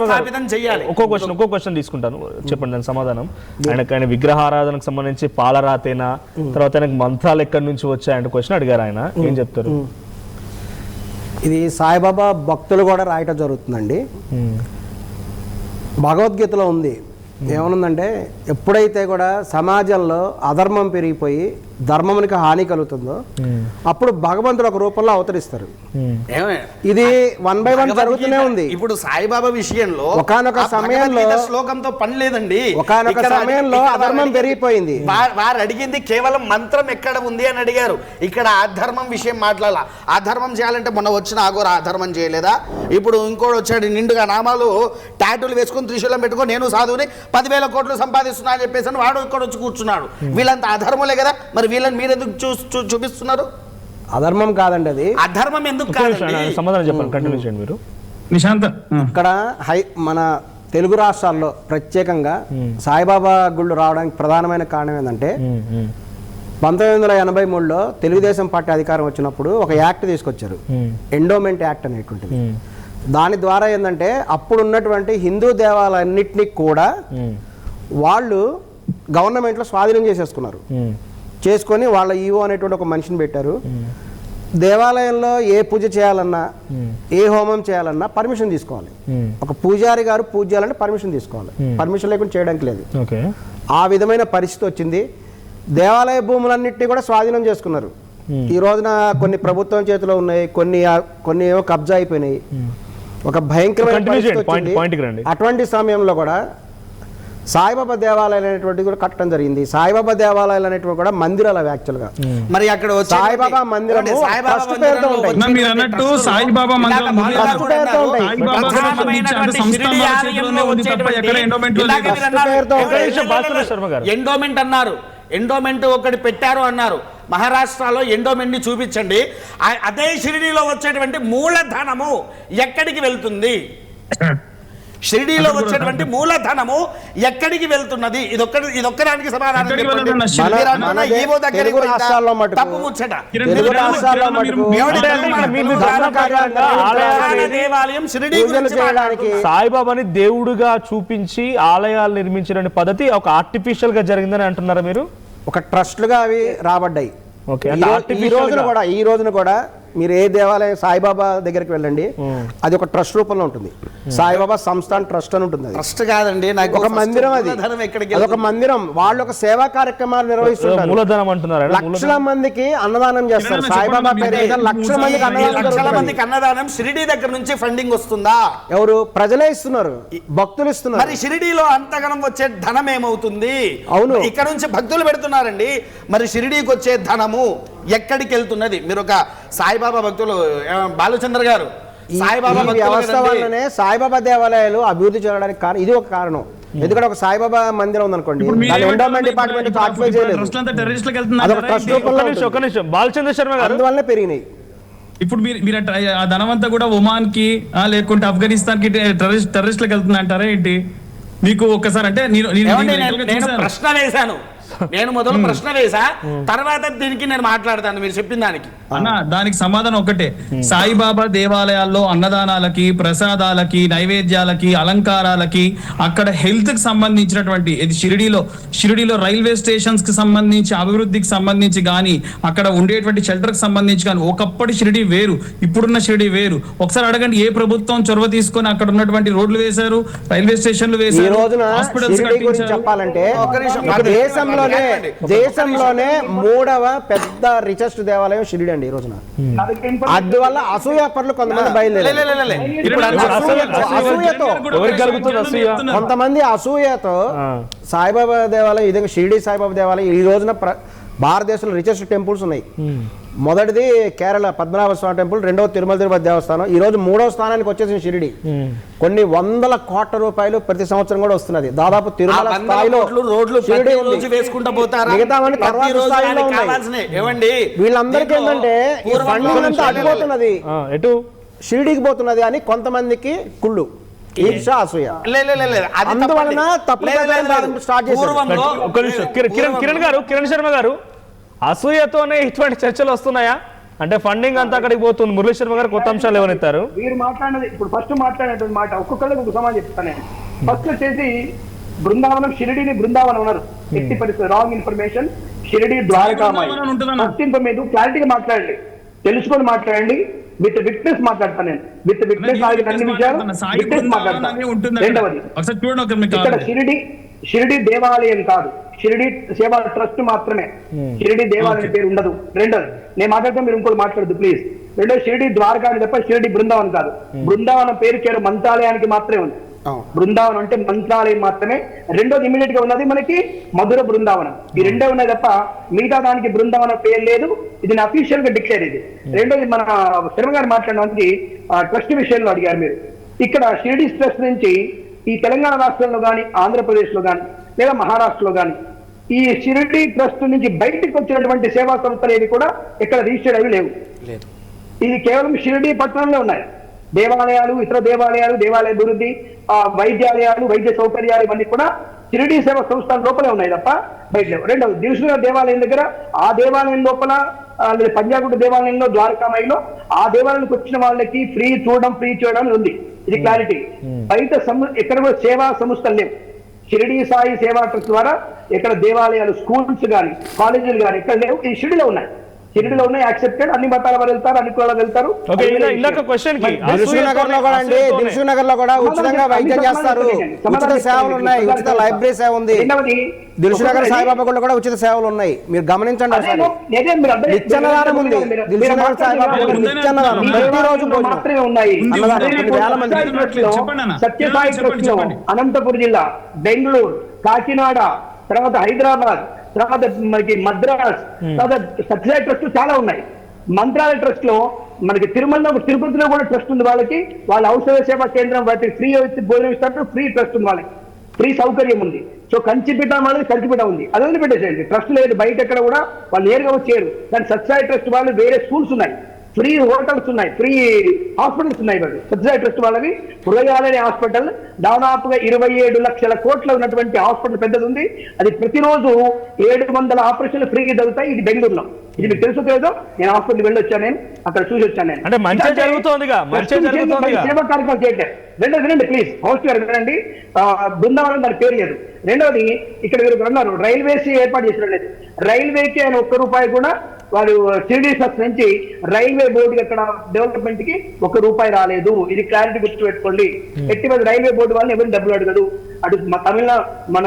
స్థాపితం చేయాలి. ఒక్కో క్వశ్చన్ తీసుకుంటాను, చెప్పండి దాని సమాధానం. ఆయన విగ్రహారాధనకు సంబంధించి పాలరాతేనా, తర్వాత ఆయనకు మంత్రాలు ఎక్కడి నుంచి వచ్చాయంటే క్వశ్చన్ అడిగారు. ఆయన ఏం చెప్తారు? ఇది సాయిబాబా భక్తులు కూడా రాయటం జరుగుతుందండి. భగవద్గీతలో ఉంది, ఏమనుందంటే ఎప్పుడైతే కూడా సమాజంలో అధర్మం పెరిగిపోయి ధర్మమునికి హాని కలుగుతుందో అప్పుడు భగవంతుడు ఒక రూపంలో అవతరిస్తారు. ఇది 1 by 1 జరుగుతూనే ఉంది. ఇప్పుడు సాయిబాబా విషయంలో ఒకానొక సమయంలో శ్లోకంతో పని లేదండి. ఒకానొక సమయంలో అధర్మం పెరిగిపోయింది. వారు అడిగింది కేవలం మంత్రం ఎక్కడ ఉంది అని అడిగారు. ఇక్కడ అధర్మం విషయం మాట్లాడాల. అధర్మం చేయాలంటే మొన్న వచ్చిన ఆగోర అధర్మం చేయలేదా? ఇప్పుడు ఇంకోటి వచ్చాడు నిండుగా నామాలు టాటూలు వేసుకుని త్రిశూలం పెట్టుకొని నేను సాధువుని 10,000 కోట్లు సంపాదిస్తున్నా అని చెప్పేసి వాడు ఇక్కడ వచ్చి కూర్చున్నాడు. వీళ్ళంతా అధర్మలే కదా, మరి వీళ్ళని మీరు ఎందుకు చూపిస్తున్నారు? అధర్మం కాదండి, అది అధర్మం ఎందుకు కాదండి? సమాధానం చెప్పండి, కంటిన్యూ చేయండి మీరు. ఇక్కడ మన తెలుగు రాష్ట్రాల్లో ప్రత్యేకంగా సాయిబాబా గుళ్ళు రావడానికి ప్రధానమైన కారణం ఏంటంటే 1983లో తెలుగుదేశం పార్టీ అధికారం వచ్చినప్పుడు ఒక యాక్ట్ తీసుకొచ్చారు, ఎండోమెంట్ యాక్ట్ అనేటువంటిది. దాని ద్వారా ఏంటంటే అప్పుడు ఉన్నటువంటి హిందూ దేవాలన్నింటినీ కూడా వాళ్ళు గవర్నమెంట్లో స్వాధీనం చేసేసుకున్నారు. చేసుకొని వాళ్ళ ఈవో అనేటువంటి ఒక మనిషిని పెట్టారు. దేవాలయంలో ఏ పూజ చేయాలన్నా ఏ హోమం చేయాలన్నా పర్మిషన్ తీసుకోవాలి. ఒక పూజారి గారు పూజ చేయాలంటే పర్మిషన్ తీసుకోవాలి. పర్మిషన్ లేకుండా చేయడానికి లేదు. ఆ విధమైన పరిస్థితి వచ్చింది. దేవాలయ భూములన్నింటినీ కూడా స్వాధీనం చేసుకున్నారు. ఈ రోజున కొన్ని ప్రభుత్వం చేతిలో ఉన్నాయి, కొన్ని ఏమో కబ్జా అయిపోయినాయి. ఒక భయంకరమైన పరిస్థితి వచ్చింది. అటువంటి సమయంలో కూడా సాయిబాబా దేవాలయాలు అనేటువంటిది కూడా కట్టడం జరిగింది. సాయిబాబా దేవాలయాలు అనేటువంటి కూడా మందిరాలు అవి యాక్చువల్గా. మరి అక్కడ సాయిబాబా మందిరం మీరు అన్నట్టు సాయిబాబా ఎండోమెంట్ అన్నారు, ఎండోమెంట్ ఒకటి పెట్టారు అన్నారు. మహారాష్ట్రలో ఎండోమెంట్ ని చూపించండి. అదే షిరిడీలో వచ్చేటువంటి మూలధనము ఎక్కడికి వెళ్తుంది? షిరిడీలో వచ్చేటువంటి మూలధనము ఎక్కడికి వెళ్తున్నది? ఇదొక్కదానికి సమాధానం సాయిబాబాని దేవుడుగా చూపించి ఆలయాలు నిర్మించిన పద్ధతి ఒక ఆర్టిఫిషియల్ గా జరిగిందని అంటున్నారా మీరు? ఒక ట్రస్ట్లుగా అవి రాబడ్డాయి. ఈ రోజున కూడా మీరు ఏ దేవాలయం సాయిబాబా దగ్గరికి వెళ్ళండి, అది ఒక ట్రస్ట్ రూపంలో ఉంటుంది. సాయిబాబా సంస్థాన్ ట్రస్ట్ అని ఉంటుంది. ట్రస్ట్ కాదండి, నాకు ఒక మందిరం. అది ఒక మందిరం. వాళ్ళు ఒక సేవా కార్యక్రమాలు నిర్వహిస్తుంటారు. మూలధనం అంటున్నారు. లక్షల మందికి అన్నదానం చేస్తారు. సాయిబాబా పేరు మీద లక్షల మందికి అన్నదానం. షిరిడీ దగ్గర నుంచి ఫండింగ్ వస్తుందా? ఎవరు? ప్రజలే ఇస్తున్నారు, భక్తులు ఇస్తున్నారు. మరి షిరిడీలో అంతగనం వచ్చే ధనం ఏమవుతుంది? అవును, ఇక్కడ నుంచి భక్తులు పెడుతున్నారండి. మరి షిరిడీకి వచ్చే ధనము ఎక్కడికి వెళ్తున్నది? మీరు ఒక సాయిబాబా భక్తులు బాలచంద్ర గారు, సాయిబాబా వ్యవస్థ వల్లనే సాయిబాబా దేవాలయాలు అభివృద్ధి చేయడానికి కారణం ఇది ఒక కారణం. ఎందుకంటే ఒక సాయిబాబా మందిరం ఉందనుకోండి, ఎండోమెంట్ డిపార్ట్మెంట్ ఆక్యుపై చేయలేదు, బాలచంద్ర శర్మ గారు, అందువల్లనే పెరిగినాయి. ఇప్పుడు మీరు ఆ ధనమంతా కూడా ఒమాన్ కి లేకుంటే ఆఫ్ఘనిస్తాన్ కి టెర్రరిస్ట్లకు వెళ్తుంది అంటారా ఏంటి? మీకు ఒక్కసారి అంటే నేను ప్రశ్న వేశాను, నేను మొదలు ప్రశ్న వేసా, తర్వాత దీనికి నేను మాట్లాడతాను మీరు చెప్పిన దానికి. అన్న దానికి సమాధానం ఒకటే. సాయిబాబా దేవాలయాల్లో అన్నదానాలకి, ప్రసాదాలకి, నైవేద్యాలకి, అలంకారాలకి, అక్కడ హెల్త్ కి సంబంధించినటువంటి షిరిడీలో రైల్వే స్టేషన్స్ కి సంబంధించి అభివృద్ధికి సంబంధించి కానీ, అక్కడ ఉండేటువంటి షెల్టర్ కి సంబంధించి కానీ, ఒకప్పటి షిరిడీ వేరు, ఇప్పుడున్న షిరిడీ వేరు. ఒకసారి అడగండి, ఏ ప్రభుత్వం చొరవ తీసుకొని అక్కడ ఉన్నటువంటి రోడ్లు వేశారు, రైల్వే స్టేషన్లు వేశారు, హాస్పిటల్స్ కట్టించారు? చెప్పాలంటే దేశంలోనే 3వ పెద్ద రిచెస్ట్ దేవాలయం షిరిడి అండి ఈ రోజున. అందువల్ల అసూయాపరులు కొంతమంది కొంతమంది అసూయతో సాయిబాబా దేవాలయం, ఇది షిరిడి సాయిబాబా దేవాలయం ఈ రోజున భారతదేశంలో రిచెస్ట్ టెంపుల్స్ ఉన్నాయి. మొదటిది కేరళ పద్మనాభ స్వామి టెంపుల్, రెండవ తిరుమల తిరుపతి దేవస్థానం, ఈ రోజు 3వ స్థానానికి వచ్చేసింది షిరిడి. కొన్ని వందల కోట్ల రూపాయలు ప్రతి సంవత్సరం కూడా వస్తున్నది. దాదాపు తిరుమల స్థాయిలో వీళ్ళందరికీ ఏంటంటే ఫండింగ్ అంతా అడ్డుపోతున్నది, ఎటు షిరిడికి పోతున్నది అని కొంతమందికి కుళ్ళు, ఈర్ష, అసూయ. అందువలన తప్పు స్టార్ట్ చేశారు. కిరణ్ శర్మ గారు, అసూయతోనే ఇటువంటి చర్చలు వస్తున్నాయా? అంటే ఫండింగ్ అంతా అక్కడికి పోతుంది. మురళీ శర్మ గారు కొత్త అంశాలు ఏమనిస్తారు? మీరు మాట్లాడినది ఇప్పుడు ఫస్ట్ మాట్లాడినటువంటి మాట ఒక్కొక్కరికి ఒక సమాధానం చెప్తాను. ఫస్ట్ వచ్చేసి బృందావనం, షిరిడీని బృందావనం అన్నారు. ఎట్టి పరిస్థితి wrong information. Shirdi Dwarakamai. First information క్లారిటీగా మాట్లాడండి, తెలుసుకొని మాట్లాడండి. విత్ విట్నెస్ మాట్లాడతాను నేను. విత్ విట్నెస్ అన్ని విషయాలు విట్నెస్ మాట్లాడతాను. రెండవది, ఇక్కడ షిరిడి దేవాలయం కాదు, షిరిడి సేవా ట్రస్ట్ మాత్రమే. షిరిడి దేవాలయం పేరు ఉండదు. రెండోది, నేను మాట్లాడతాను, మీరు ఇంకోటి మాట్లాడద్దు ప్లీజ్. రెండోది, షిరిడి ద్వారకా అని తప్ప షిరిడి బృందావనం కాదు. బృందావనం పేరు కేవలం మంత్రాలయానికి మాత్రమే ఉంది. బృందావనం అంటే మంత్రాలయం మాత్రమే. రెండోది ఇమీడియట్ గా ఉన్నది మనకి మధుర బృందావనం. ఈ రెండో ఉన్నాయి తప్ప మిగతా దానికి బృందావనం పేరు లేదు. ఇది అఫీషియల్ గా డిక్లేర్ ఇది. రెండోది, మన శర్మ గారు మాట్లాడడానికి ట్రస్ట్ విషయంలో అడిగారు మీరు. ఇక్కడ షిరిడి ట్రస్ట్ నుంచి ఈ తెలంగాణ రాష్ట్రంలో కానీ, ఆంధ్రప్రదేశ్లో కానీ, లేదా మహారాష్ట్రలో కానీ ఈ షిరిడి ట్రస్ట్ నుంచి బయటకు వచ్చినటువంటి సేవా సంస్థలు ఏవి కూడా ఇక్కడ రిజిస్టర్డ్ అవి లేవు. ఇది కేవలం షిరిడి పట్టణంలో ఉన్నాయి. దేవాలయాలు, ఇతర దేవాలయాలు, దేవాలయ అభివృద్ధి, వైద్యాలయాలు, వైద్య సౌకర్యాలు ఇవన్నీ కూడా షిరిడి సేవా సంస్థల లోపలే ఉన్నాయి తప్ప బయట లేవు. రెండవది, దిల్సుఖ్నగర్ దేవాలయం దగ్గర, ఆ దేవాలయం లోపల లేదా పంజాగుట్ట దేవాలయంలో, ద్వారకామాయిలో ఆ దేవాలయానికి వచ్చిన వాళ్ళకి ఫ్రీ చూడడం, ఫ్రీ చేయడం ఉంది. ఇది క్లారిటీ. బయట ఎక్కడ కూడా సేవా సంస్థలు లేవు. షిరిడి సాయి సేవా ట్రస్ట్ ద్వారా ఇక్కడ దేవాలయాలు, స్కూల్స్ కానీ, కాలేజీలు కానీ ఇక్కడ లేవు. ఈ షిరిడిలో ఉన్నాయి, షిరిడిలో ఉన్నాయి, యాక్సెప్టెడ్. అన్ని మతాల వారు వెళ్తారు, అన్ని కులాలు వెళ్తారు. ఇందాక క్వశ్చన్ కి దిల్సుఖ్నగర్ లో కూడా అండి, దిల్సుఖ్నగర్ లో కూడా ఉచితంగా వైద్యం చేస్తారు, ఉచిత సేవలు ఉన్నాయి, ఉచిత లైబ్రరీ సేవ ఉంది. దిల్సుఖ్నగర్ సాయిబాబా గుడిలో కూడా ఉచిత సేవలు ఉన్నాయి, మీరు గమనించండి. నిత్యన్నదానం ఉంది దిల్సుఖ్నగర్ సాయిబాబా గుడి, నిత్యన్నదానం ప్రతిరోజు మాత్రమే ఉన్నాయి. సత్యసాయి ట్రస్ట్ అనంతపురం జిల్లా, బెంగళూరు, కాకినాడ, తర్వాత హైదరాబాద్, తర్వాత మనకి మద్రాస్, తర్వాత సత్యసాయి ట్రస్ట్ చాలా ఉన్నాయి. మంత్రాలయ ట్రస్ట్ లో మనకి తిరుమలలో, తిరుపతిలో కూడా ట్రస్ట్ ఉంది వాళ్ళకి. వాళ్ళ ఔషధ సేవా కేంద్రం వాటికి ఫ్రీ భోజనం ఇస్తారు, ఫ్రీ ట్రస్ట్ ఉంది వాళ్ళకి, ఫ్రీ సౌకర్యం ఉంది. సో కంచిపీఠం వాళ్ళకి కంచిపీఠం ఉంది, అది వదిలి పెట్టేసేయండి. ట్రస్ట్ లేదు బయట ఎక్కడ కూడా, వాళ్ళు నేరుగా వచ్చేయరు. కానీ సత్యసాయి ట్రస్ట్ వాళ్ళు వేరే స్కూల్స్ ఉన్నాయి, ఫ్రీ హోటల్స్ ఉన్నాయి, ఫ్రీ హాస్పిటల్స్ ఉన్నాయి. వాళ్ళు సత్యసాయి ట్రస్ట్ వాళ్ళవి హృదయాలనే హాస్పిటల్, దాదాపుగా 27 లక్షల కోట్ల ఉన్నటువంటి హాస్పిటల్ పెద్దది ఉంది. అది ప్రతిరోజు 700 ఆపరేషన్లు ఫ్రీగా జరుగుతాయి. ఇది బెంగళూరులో, ఇది మీకు తెలుసు లేదో, నేను హాస్పిటల్ వెళ్ళి వచ్చాను, నేను అక్కడ చూసి వచ్చాను. నేను అంటే మంచి జరుగుతోందిగా, సేవా కార్యక్రమం చేయట్లేదు. రెండోది వినండి ప్లీజ్, హౌస్ గారు వినండి, బృందావనం దాని పేరు లేదు. రెండోది ఇక్కడ మీరు అన్నారు రైల్వేస్ ఏర్పాటు చేసినట్లేదు. రైల్వేకి ఆయన ₹1 కూడా వారు షిరిడి ట్రస్ట్ నుంచి రైల్వే బోర్డు అక్కడ డెవలప్మెంట్ కి ₹1 రాలేదు. ఇది క్లారిటీ గుర్తు పెట్టుకోండి. ఎట్టి మీద రైల్వే బోర్డు వాళ్ళని ఎవరిని డబ్బులు అడగదు. అటు మన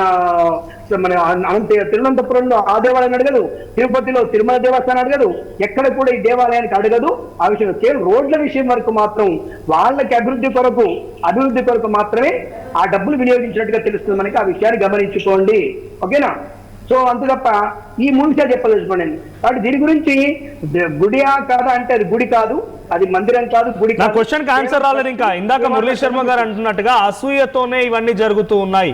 తిరువనంతపురంలో ఆ దేవాలయాన్ని అడగదు, తిరుపతిలో తిరుమల దేవస్థానం అడగదు, ఎక్కడ కూడా ఈ దేవాలయానికి అడగదు. ఆ విషయం కేవలం రోడ్ల విషయం వరకు మాత్రం వాళ్ళకి అభివృద్ధి కొరకు మాత్రమే ఆ డబ్బులు వినియోగించినట్టుగా తెలుస్తుంది మనకి. ఆ విషయాన్ని గమనించుకోండి, ఓకేనా? సో అంత తప్ప ఈ మూడు చెప్పదలుచుకోండి. కాబట్టి దీని గురించి గుడియా కాదా అంటే అది గుడి కాదు, అది మందిరం కాదు, గుడి. నా క్వశ్చన్ కి ఆన్సర్ రాలేదు ఇంకా. ఇందాక మురళీ శర్మ గారు అంటున్నట్టుగా అసూయతోనే ఇవన్నీ జరుగుతూ ఉన్నాయి.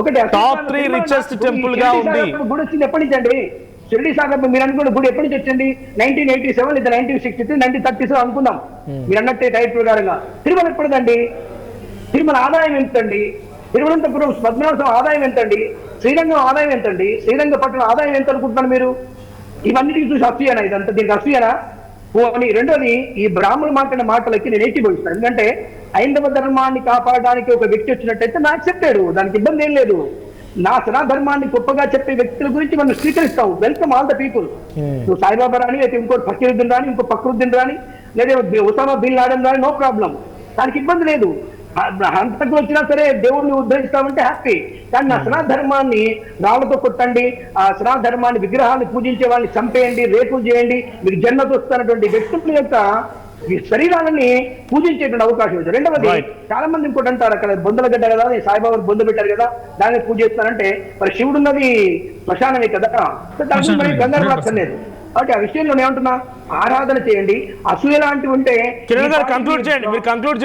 ఒకటి టాప్ 3 రిచెస్ట్ టెంపుల్ గా ఉంది. గుడి వచ్చింది ఎప్పటి నుంచి అండి? షిరిడి సాగర్ మీరు అనుకున్న గుడి ఎప్పటి నుంచి వచ్చింది? 1987 లేదా 1963, 1937 అనుకుందాం. మీరు అన్నట్టే టైప్ ప్రకారంగా. తిరుమల ఎప్పటిదండి? తిరుమల ఆదాయం ఎంతండి? తిరువనంతపురం పద్మనాభ ఆదాయం ఎంతండి? శ్రీరంగం ఆదాయం ఎంతండి? శ్రీరంగపట్నం ఆదాయం ఎంత అనుకుంటున్నారు మీరు? ఇవన్నిటికి చూసి అసూయనా? ఇదంతా దీనికి అసూయనా? అని. రెండోది, ఈ బ్రాహ్మణులు మాట్లాడిన మాటలకి నేను ఏకీభవిస్తాను. ఎందుకంటే హైందవ ధర్మాన్ని కాపాడడానికి ఒక వ్యక్తి వచ్చినట్టయితే నా యాక్సెప్టెడ్, దానికి ఇబ్బంది ఏం లేదు. నా సనాధర్మాన్ని గొప్పగా చెప్పే వ్యక్తుల గురించి మనం స్వీకరిస్తాం. Welcome all the people. నువ్వు సాయిబాబా రాని, అయితే ఇంకోటి ఫకీరుద్దీన్ రాని, ఇంకో ఫక్రుద్దీన్ రాని, లేదా ఉసామా బిన్ లాడెన్ రాని, నో ప్రాబ్లం, దానికి ఇబ్బంది లేదు. హంతకులు వచ్చినా సరే దేవుడిని ఉద్ధరిస్తామంటే హ్యాపీ. కానీ నా సనాతన ధర్మాన్ని రాళ్లతో కొట్టండి, ఆ సనాతన ధర్మాన్ని విగ్రహాన్ని పూజించే వాళ్ళని చంపేయండి, రేపులు చేయండి, మీకు జన్మతో వస్తున్నటువంటి వ్యక్తుల యొక్క శరీరాలని పూజించేటువంటి అవకాశం ఉంది. రెండవది, చాలా మంది ఇంకోటి అంటారు, అక్కడ బొందల గడ్డ కదా, సాయిబాబా బొంద పెట్టారు కదా, దాన్ని పూజ చేస్తారంటే మరి శివుడు ఉన్నది శ్మశానమే కదా, దాని మరి కంగారు పడక్కర్లేదు. కాబట్టి ఆ విషయంలో ఏమంటున్నా, ఆరాధన చేయండి. అసూయ లాంటివి ఉంటే కంక్లూడ్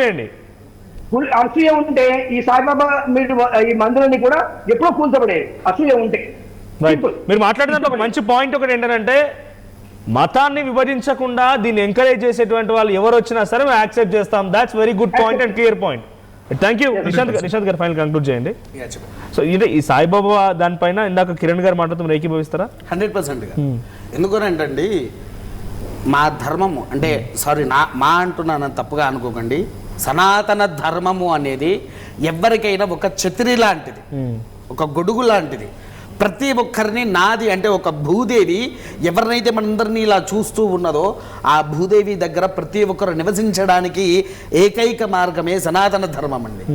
చేయండి. అసూయ ఉంటే ఈ సాయిబాబా మీరు ఈ మందిరాన్ని కూడా ఎప్పుడో కూల్చబడే అసూయ ఉంటే. మీరు మాట్లాడినట్టు ఒక మంచి పాయింట్ ఒకటి ఏంటంటే, మతాన్ని విభజించకుండా దీన్ని ఎంకరేజ్ చేసేటువంటి వాళ్ళు ఎవరు వచ్చినా సరే మేము యాక్సెప్ట్ చేస్తాం. That's very good point and clear point. Thank you. Nishant గారు ఫైనల్ కంక్లూడ్ చేయండి. సో ఇది ఈ సాయిబాబా దానిపైన ఇందాక కిరణ్ గారు మాట్లాడుతూ ఏకీభవిస్తారా? 100%. ఎందుకనంటండి, మా ధర్మము అంటే సారీ మా అంటున్నాను, తప్పుగా అనుకోకండి. సనాతన ధర్మము అనేది ఎవరికైనా ఒక ఛత్రి లాంటిది, ఒక గొడుగు లాంటిది. ప్రతి ఒక్కరిని నాది అంటే ఒక భూదేవి ఎవరినైతే మనందరినీ ఇలా చూస్తూ ఉన్నదో ఆ భూదేవి దగ్గర ప్రతి ఒక్కరు నివసించడానికి ఏకైక మార్గమే సనాతన ధర్మం అండి.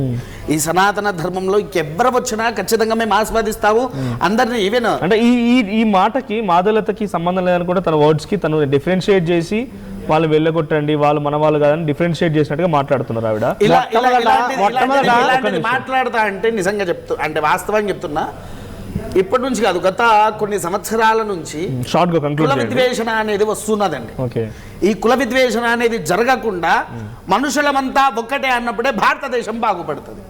ఈ సనాతన ధర్మంలో ఎవరు వచ్చినా ఖచ్చితంగా మేము ఆస్వాదిస్తాము అందరినీ. ఈవెన్ అంటే ఈ మాటకి మాధులతకి సంబంధం లేదని కూడా తన వర్డ్స్ కి తను డిఫరెన్షియేట్ చేసి వాళ్ళు వెళ్ళగొట్టండి, వాళ్ళు మన వాళ్ళు కాదని డిఫరెన్షియేట్ చేసినట్టుగా మాట్లాడుతున్నారు ఆవిడ. మాట్లాడతా అంటే నిజంగా అంటే వాస్తవంగా చెప్తున్నా, ఇప్పటి నుంచి కాదు, గత కొన్ని సంవత్సరాల నుంచి కుల విద్వేషణ అనేది వస్తున్నదండి. ఈ కుల విద్వేషణ అనేది జరగకుండా మనుషులమంతా ఒక్కటే అన్నప్పుడే భారతదేశం బాగుపడుతుంది.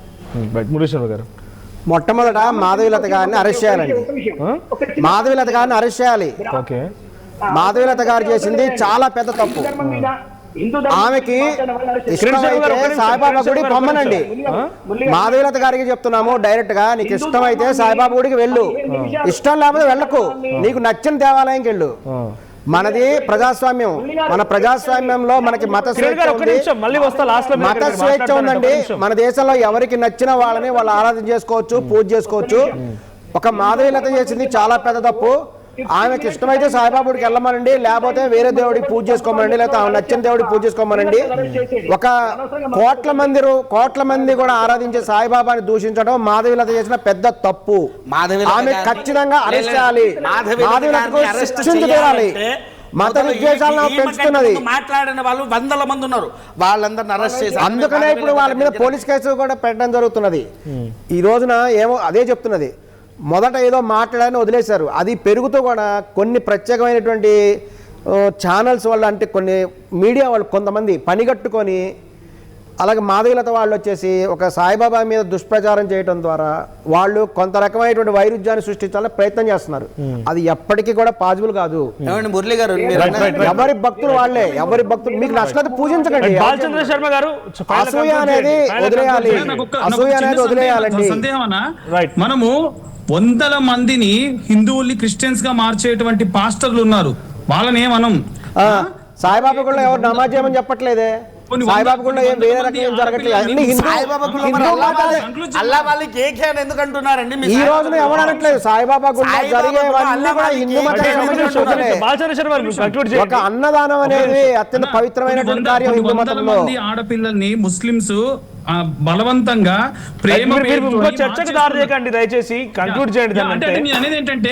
మొట్టమొదట మాధవీలత గారిని అరెస్ట్ చేయాలండి. మాధవీలత గారిని అరెస్ట్ చేయాలి. మాధవీలత గారు చేసింది చాలా పెద్ద తప్పు. ఆమెకి ఇష్టమైతే సాయిబాబా గుడి పొమ్మనండి. మాధవీలత గారికి చెప్తున్నాము డైరెక్ట్ గా, నీకు ఇష్టమైతే సాయిబాబా గుడికి వెళ్ళు, ఇష్టం లేకపోతే వెళ్ళకు, నీకు నచ్చిన దేవాలయంకి వెళ్ళు. మనది ప్రజాస్వామ్యం. మన ప్రజాస్వామ్యంలో మనకి మత స్వేచ్ఛ ఉంది, మత స్వేచ్ఛ ఉందండి. మన దేశంలో ఎవరికి నచ్చిన వాళ్ళని వాళ్ళు ఆరాధన చేసుకోవచ్చు, పూజ చేసుకోవచ్చు. ఒక మాధవీలత చేసింది చాలా పెద్ద తప్పు. ఆమెకి ఇష్టమైతే సాయిబాబుడికి వెళ్ళమనండి, లేకపోతే వేరే దేవుడికి పూజ చేసుకోమనండి, లేకపోతే ఆమె నచ్చిన దేవుడికి పూజ చేసుకోమనండి. ఒక కోట్ల మంది కూడా ఆరాధించే సాయిబాబాని దూషించడం మాధవీలత చేసిన పెద్ద తప్పు. ఆమె ఖచ్చితంగా అరెస్ట్ చేయాలి, మాధవీలతకు శిక్షించి తీరాలి. మత విద్వేషాలను పెంచుతున్నది. మాట్లాడిన వాళ్ళు 100 మంది ఉన్నారు, వాళ్ళందరిని అరెస్ట్ చేసి అందుకనే ఇప్పుడు వాళ్ళ మీద పోలీస్ కేసు కూడా పెట్టడం జరుగుతున్నది. ఈ రోజున ఏమో అదే చెప్తున్నది. మొదట ఏదో మాట్లాడని వదిలేశారు, అది పెరుగుతూ కూడా కొన్ని ప్రత్యేకమైనటువంటి ఛానల్స్ వల్ల, అంటే కొన్ని మీడియా వాళ్ళు కొంతమంది పనిగట్టుకొని, అలాగే మాధవీలత వాళ్ళు వచ్చేసి ఒక సాయిబాబా మీద దుష్ప్రచారం చేయడం ద్వారా వాళ్ళు కొంత రకమైనటువంటి వైరుధ్యాన్ని సృష్టించాలని ప్రయత్నం చేస్తున్నారు. అది ఎప్పటికీ కూడా పాసిబుల్ కాదు. మురళి గారు, ఎవరి భక్తులు వాళ్ళే, ఎవరి భక్తులు మీకు నచ్చినది పూజించకండి. అసూయ అనేది వదిలేయాలి, అసూయ అనేది వదిలేయాలండి. మనము 100 మందిని హిందువుల్ని క్రిస్టియన్స్ గా మార్చేటువంటి పాస్టర్లు ఉన్నారు, వాళ్ళని మనం సాయిబాబా కూడా ఎవరు నమాజ్ చేయమని చెప్పట్లేదే, సాయిబాబా కూడా ఏం వేరే రకం ఏం జరగట్లేదు. అన్ని ఈ రోజున ఎవరు అనట్లేదు, సాయిబాబా గుళ్ళో జరిగేవన్నీ కూడా హిందూ మతం. ఒక అన్నదానం అనేది అత్యంత పవిత్రమైనటువంటి కార్యం హిందూ మతంలో. ఆడపిల్లల్ని ముస్లింస్ బలవంతంగా ప్రేమ చర్చకు దారి చేయకండి దయచేసి, కంక్లూడ్ చేయండి. అనేది ఏంటంటే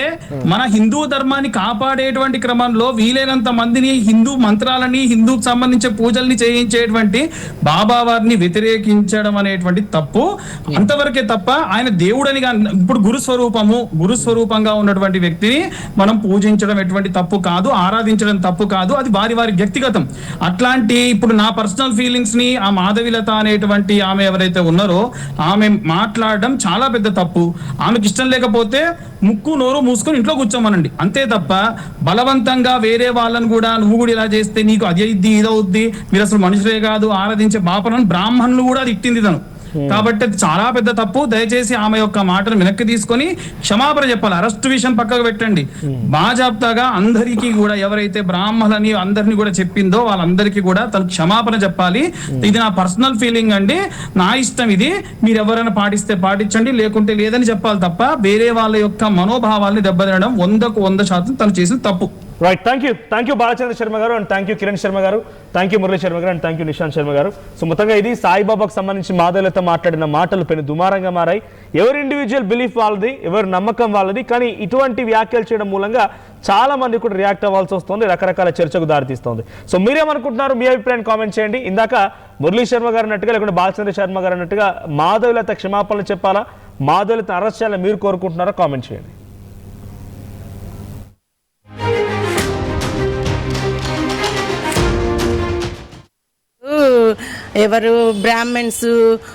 మన హిందూ ధర్మాన్ని కాపాడేటువంటి క్రమంలో వీలైనంత మందిని హిందూ మంత్రాలని, హిందూకి సంబంధించిన పూజల్ని చేయించేటువంటి బాబా వారిని వ్యతిరేకించడం అనేటువంటి తప్పు. అంతవరకే తప్ప ఆయన దేవుడని ఇప్పుడు గురుస్వరూపంగా ఉన్నటువంటి వ్యక్తిని మనం పూజించడం ఎటువంటి తప్పు కాదు, ఆరాధించడం తప్పు కాదు, అది వారి వ్యక్తిగతం. అట్లాంటి ఇప్పుడు నా పర్సనల్ ఫీలింగ్స్ ని ఆ మాధవీలత అనేటువంటి ఆమె ఎవరైతే ఉన్నారో ఆమె మాట్లాడడం చాలా పెద్ద తప్పు. ఆమెకి ఇష్టం లేకపోతే ముక్కు నోరు మూసుకొని ఇంట్లో కూర్చోమనండి, అంతే తప్ప బలవంతంగా వేరే వాళ్ళని కూడా నువ్వు కూడా ఇలా చేస్తే నీకు అది ఇద్ది ఇదవుద్ది, మీరు అసలు మనుషులే కాదు ఆరాధించే బాపలను బ్రాహ్మణులు కూడా అది ఇట్టింది తను. కాబట్టి అది చాలా పెద్ద తప్పు. దయచేసి ఆమె యొక్క మాటను వెనక్కి తీసుకొని క్షమాపణ చెప్పాలి. అరెస్ట్ విషయం పక్కకు పెట్టండి, బాజాప్తాగా అందరికీ కూడా ఎవరైతే బ్రాహ్మణులని అందరినీ కూడా చెప్పిందో వాళ్ళందరికీ కూడా తను క్షమాపణ చెప్పాలి. ఇది నా పర్సనల్ ఫీలింగ్ అండి, నా ఇష్టం ఇది, మీరు ఎవరైనా పాటిస్తే పాటించండి, లేకుంటే లేదని చెప్పాలి తప్ప వేరే వాళ్ళ యొక్క మనోభావాల్ని దెబ్బతినడం 100కు 100% తను చేసిన తప్పు. Right, thank you Balachandra Sharma గారు, and thank you Kiran Sharma గారు, థ్యాంక్ యూ మురళీ శర్మ గారు, and thank you Nishanth Sharma గారు. సో మొత్తంగా ఇది సాయిబాబాకు సంబంధించి మాధవీలత మాట్లాడిన మాటలు పెను దుమారంగా మారాయి. ఎవరి ఇండివిజువల్ బిలీఫ్ వాళ్ళది, ఎవరి నమ్మకం వాళ్ళది, కానీ ఇటువంటి వ్యాఖ్యలు చేయడం మూలంగా చాలా మంది కూడా రియాక్ట్ అవ్వాల్సి వస్తుంది, రకరకాల చర్చకు దారితీస్తుంది. సో మీరేమనుకుంటున్నారు, మీ అభిప్రాయాన్ని కామెంట్ చేయండి. ఇందాక మురళీ శర్మ గారు అన్నట్టుగా లేకుంటే బాలచంద్ర శర్మ గారు అన్నట్టుగా మాధవీలత క్షమాపణలు చెప్పాలా, మాధవీలత అరెస్ట్ చేయాలని మీరు కోరుకుంటున్నారా, కామెంట్ చేయండి. ఎవరు బ్రాహ్మణ్స్,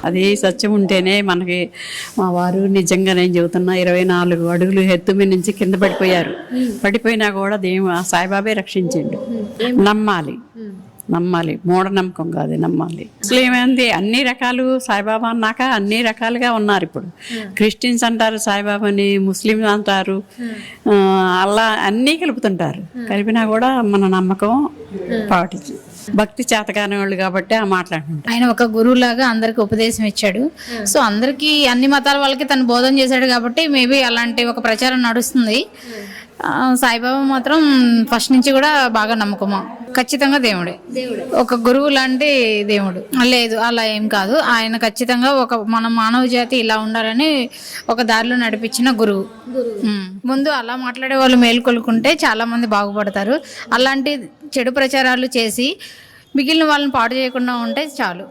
అది సత్యం ఉంటేనే మనకి. మా వారు నిజంగా నేను చెబుతున్నా 24 అడుగులు ఎత్తు మీద నుంచి కింద పడిపోయినా కూడా సాయిబాబే రక్షించండు. నమ్మాలి, మూఢనమ్మకం కాదు, నమ్మాలి. అసలు ఏమైంది, అన్ని రకాలు సాయిబాబా అన్నాక అన్ని రకాలుగా ఉన్నారు. ఇప్పుడు క్రిస్టియన్స్ అంటారు సాయిబాబాని, ముస్లింస్ అంటారు, అల్లా అన్నీ కలుపుతుంటారు. కలిపినా కూడా మన నమ్మకం పాటించు, భక్తి చేతకాని వాళ్ళు కాబట్టి ఆ మాట్లాడుతుంటారు. ఆయన ఒక గురువులాగా అందరికి ఉపదేశం ఇచ్చాడు. సో అందరికీ అన్ని మతాల వాళ్ళకి తను బోధన చేశాడు కాబట్టి మేబీ అలాంటి ఒక ప్రచారం నడుస్తుంది. సాయిబాబా మాత్రం ఫస్ట్ నుంచి కూడా బాగా నమ్మకమా, ఖచ్చితంగా దేవుడే, ఒక గురువు లాంటి దేవుడు. లేదు అలా ఏం కాదు, ఆయన ఖచ్చితంగా ఒక మన మానవ జాతి ఇలా ఉండాలని ఒక దారిలో నడిపించిన గురువు. ముందు అలా మాట్లాడే వాళ్ళు మేలుకొలుకుంటే చాలా మంది బాగుపడతారు. అలాంటి చెడు ప్రచారాలు చేసి మిగిలిన వాళ్ళని పాడు చేయకుండా ఉంటే చాలు.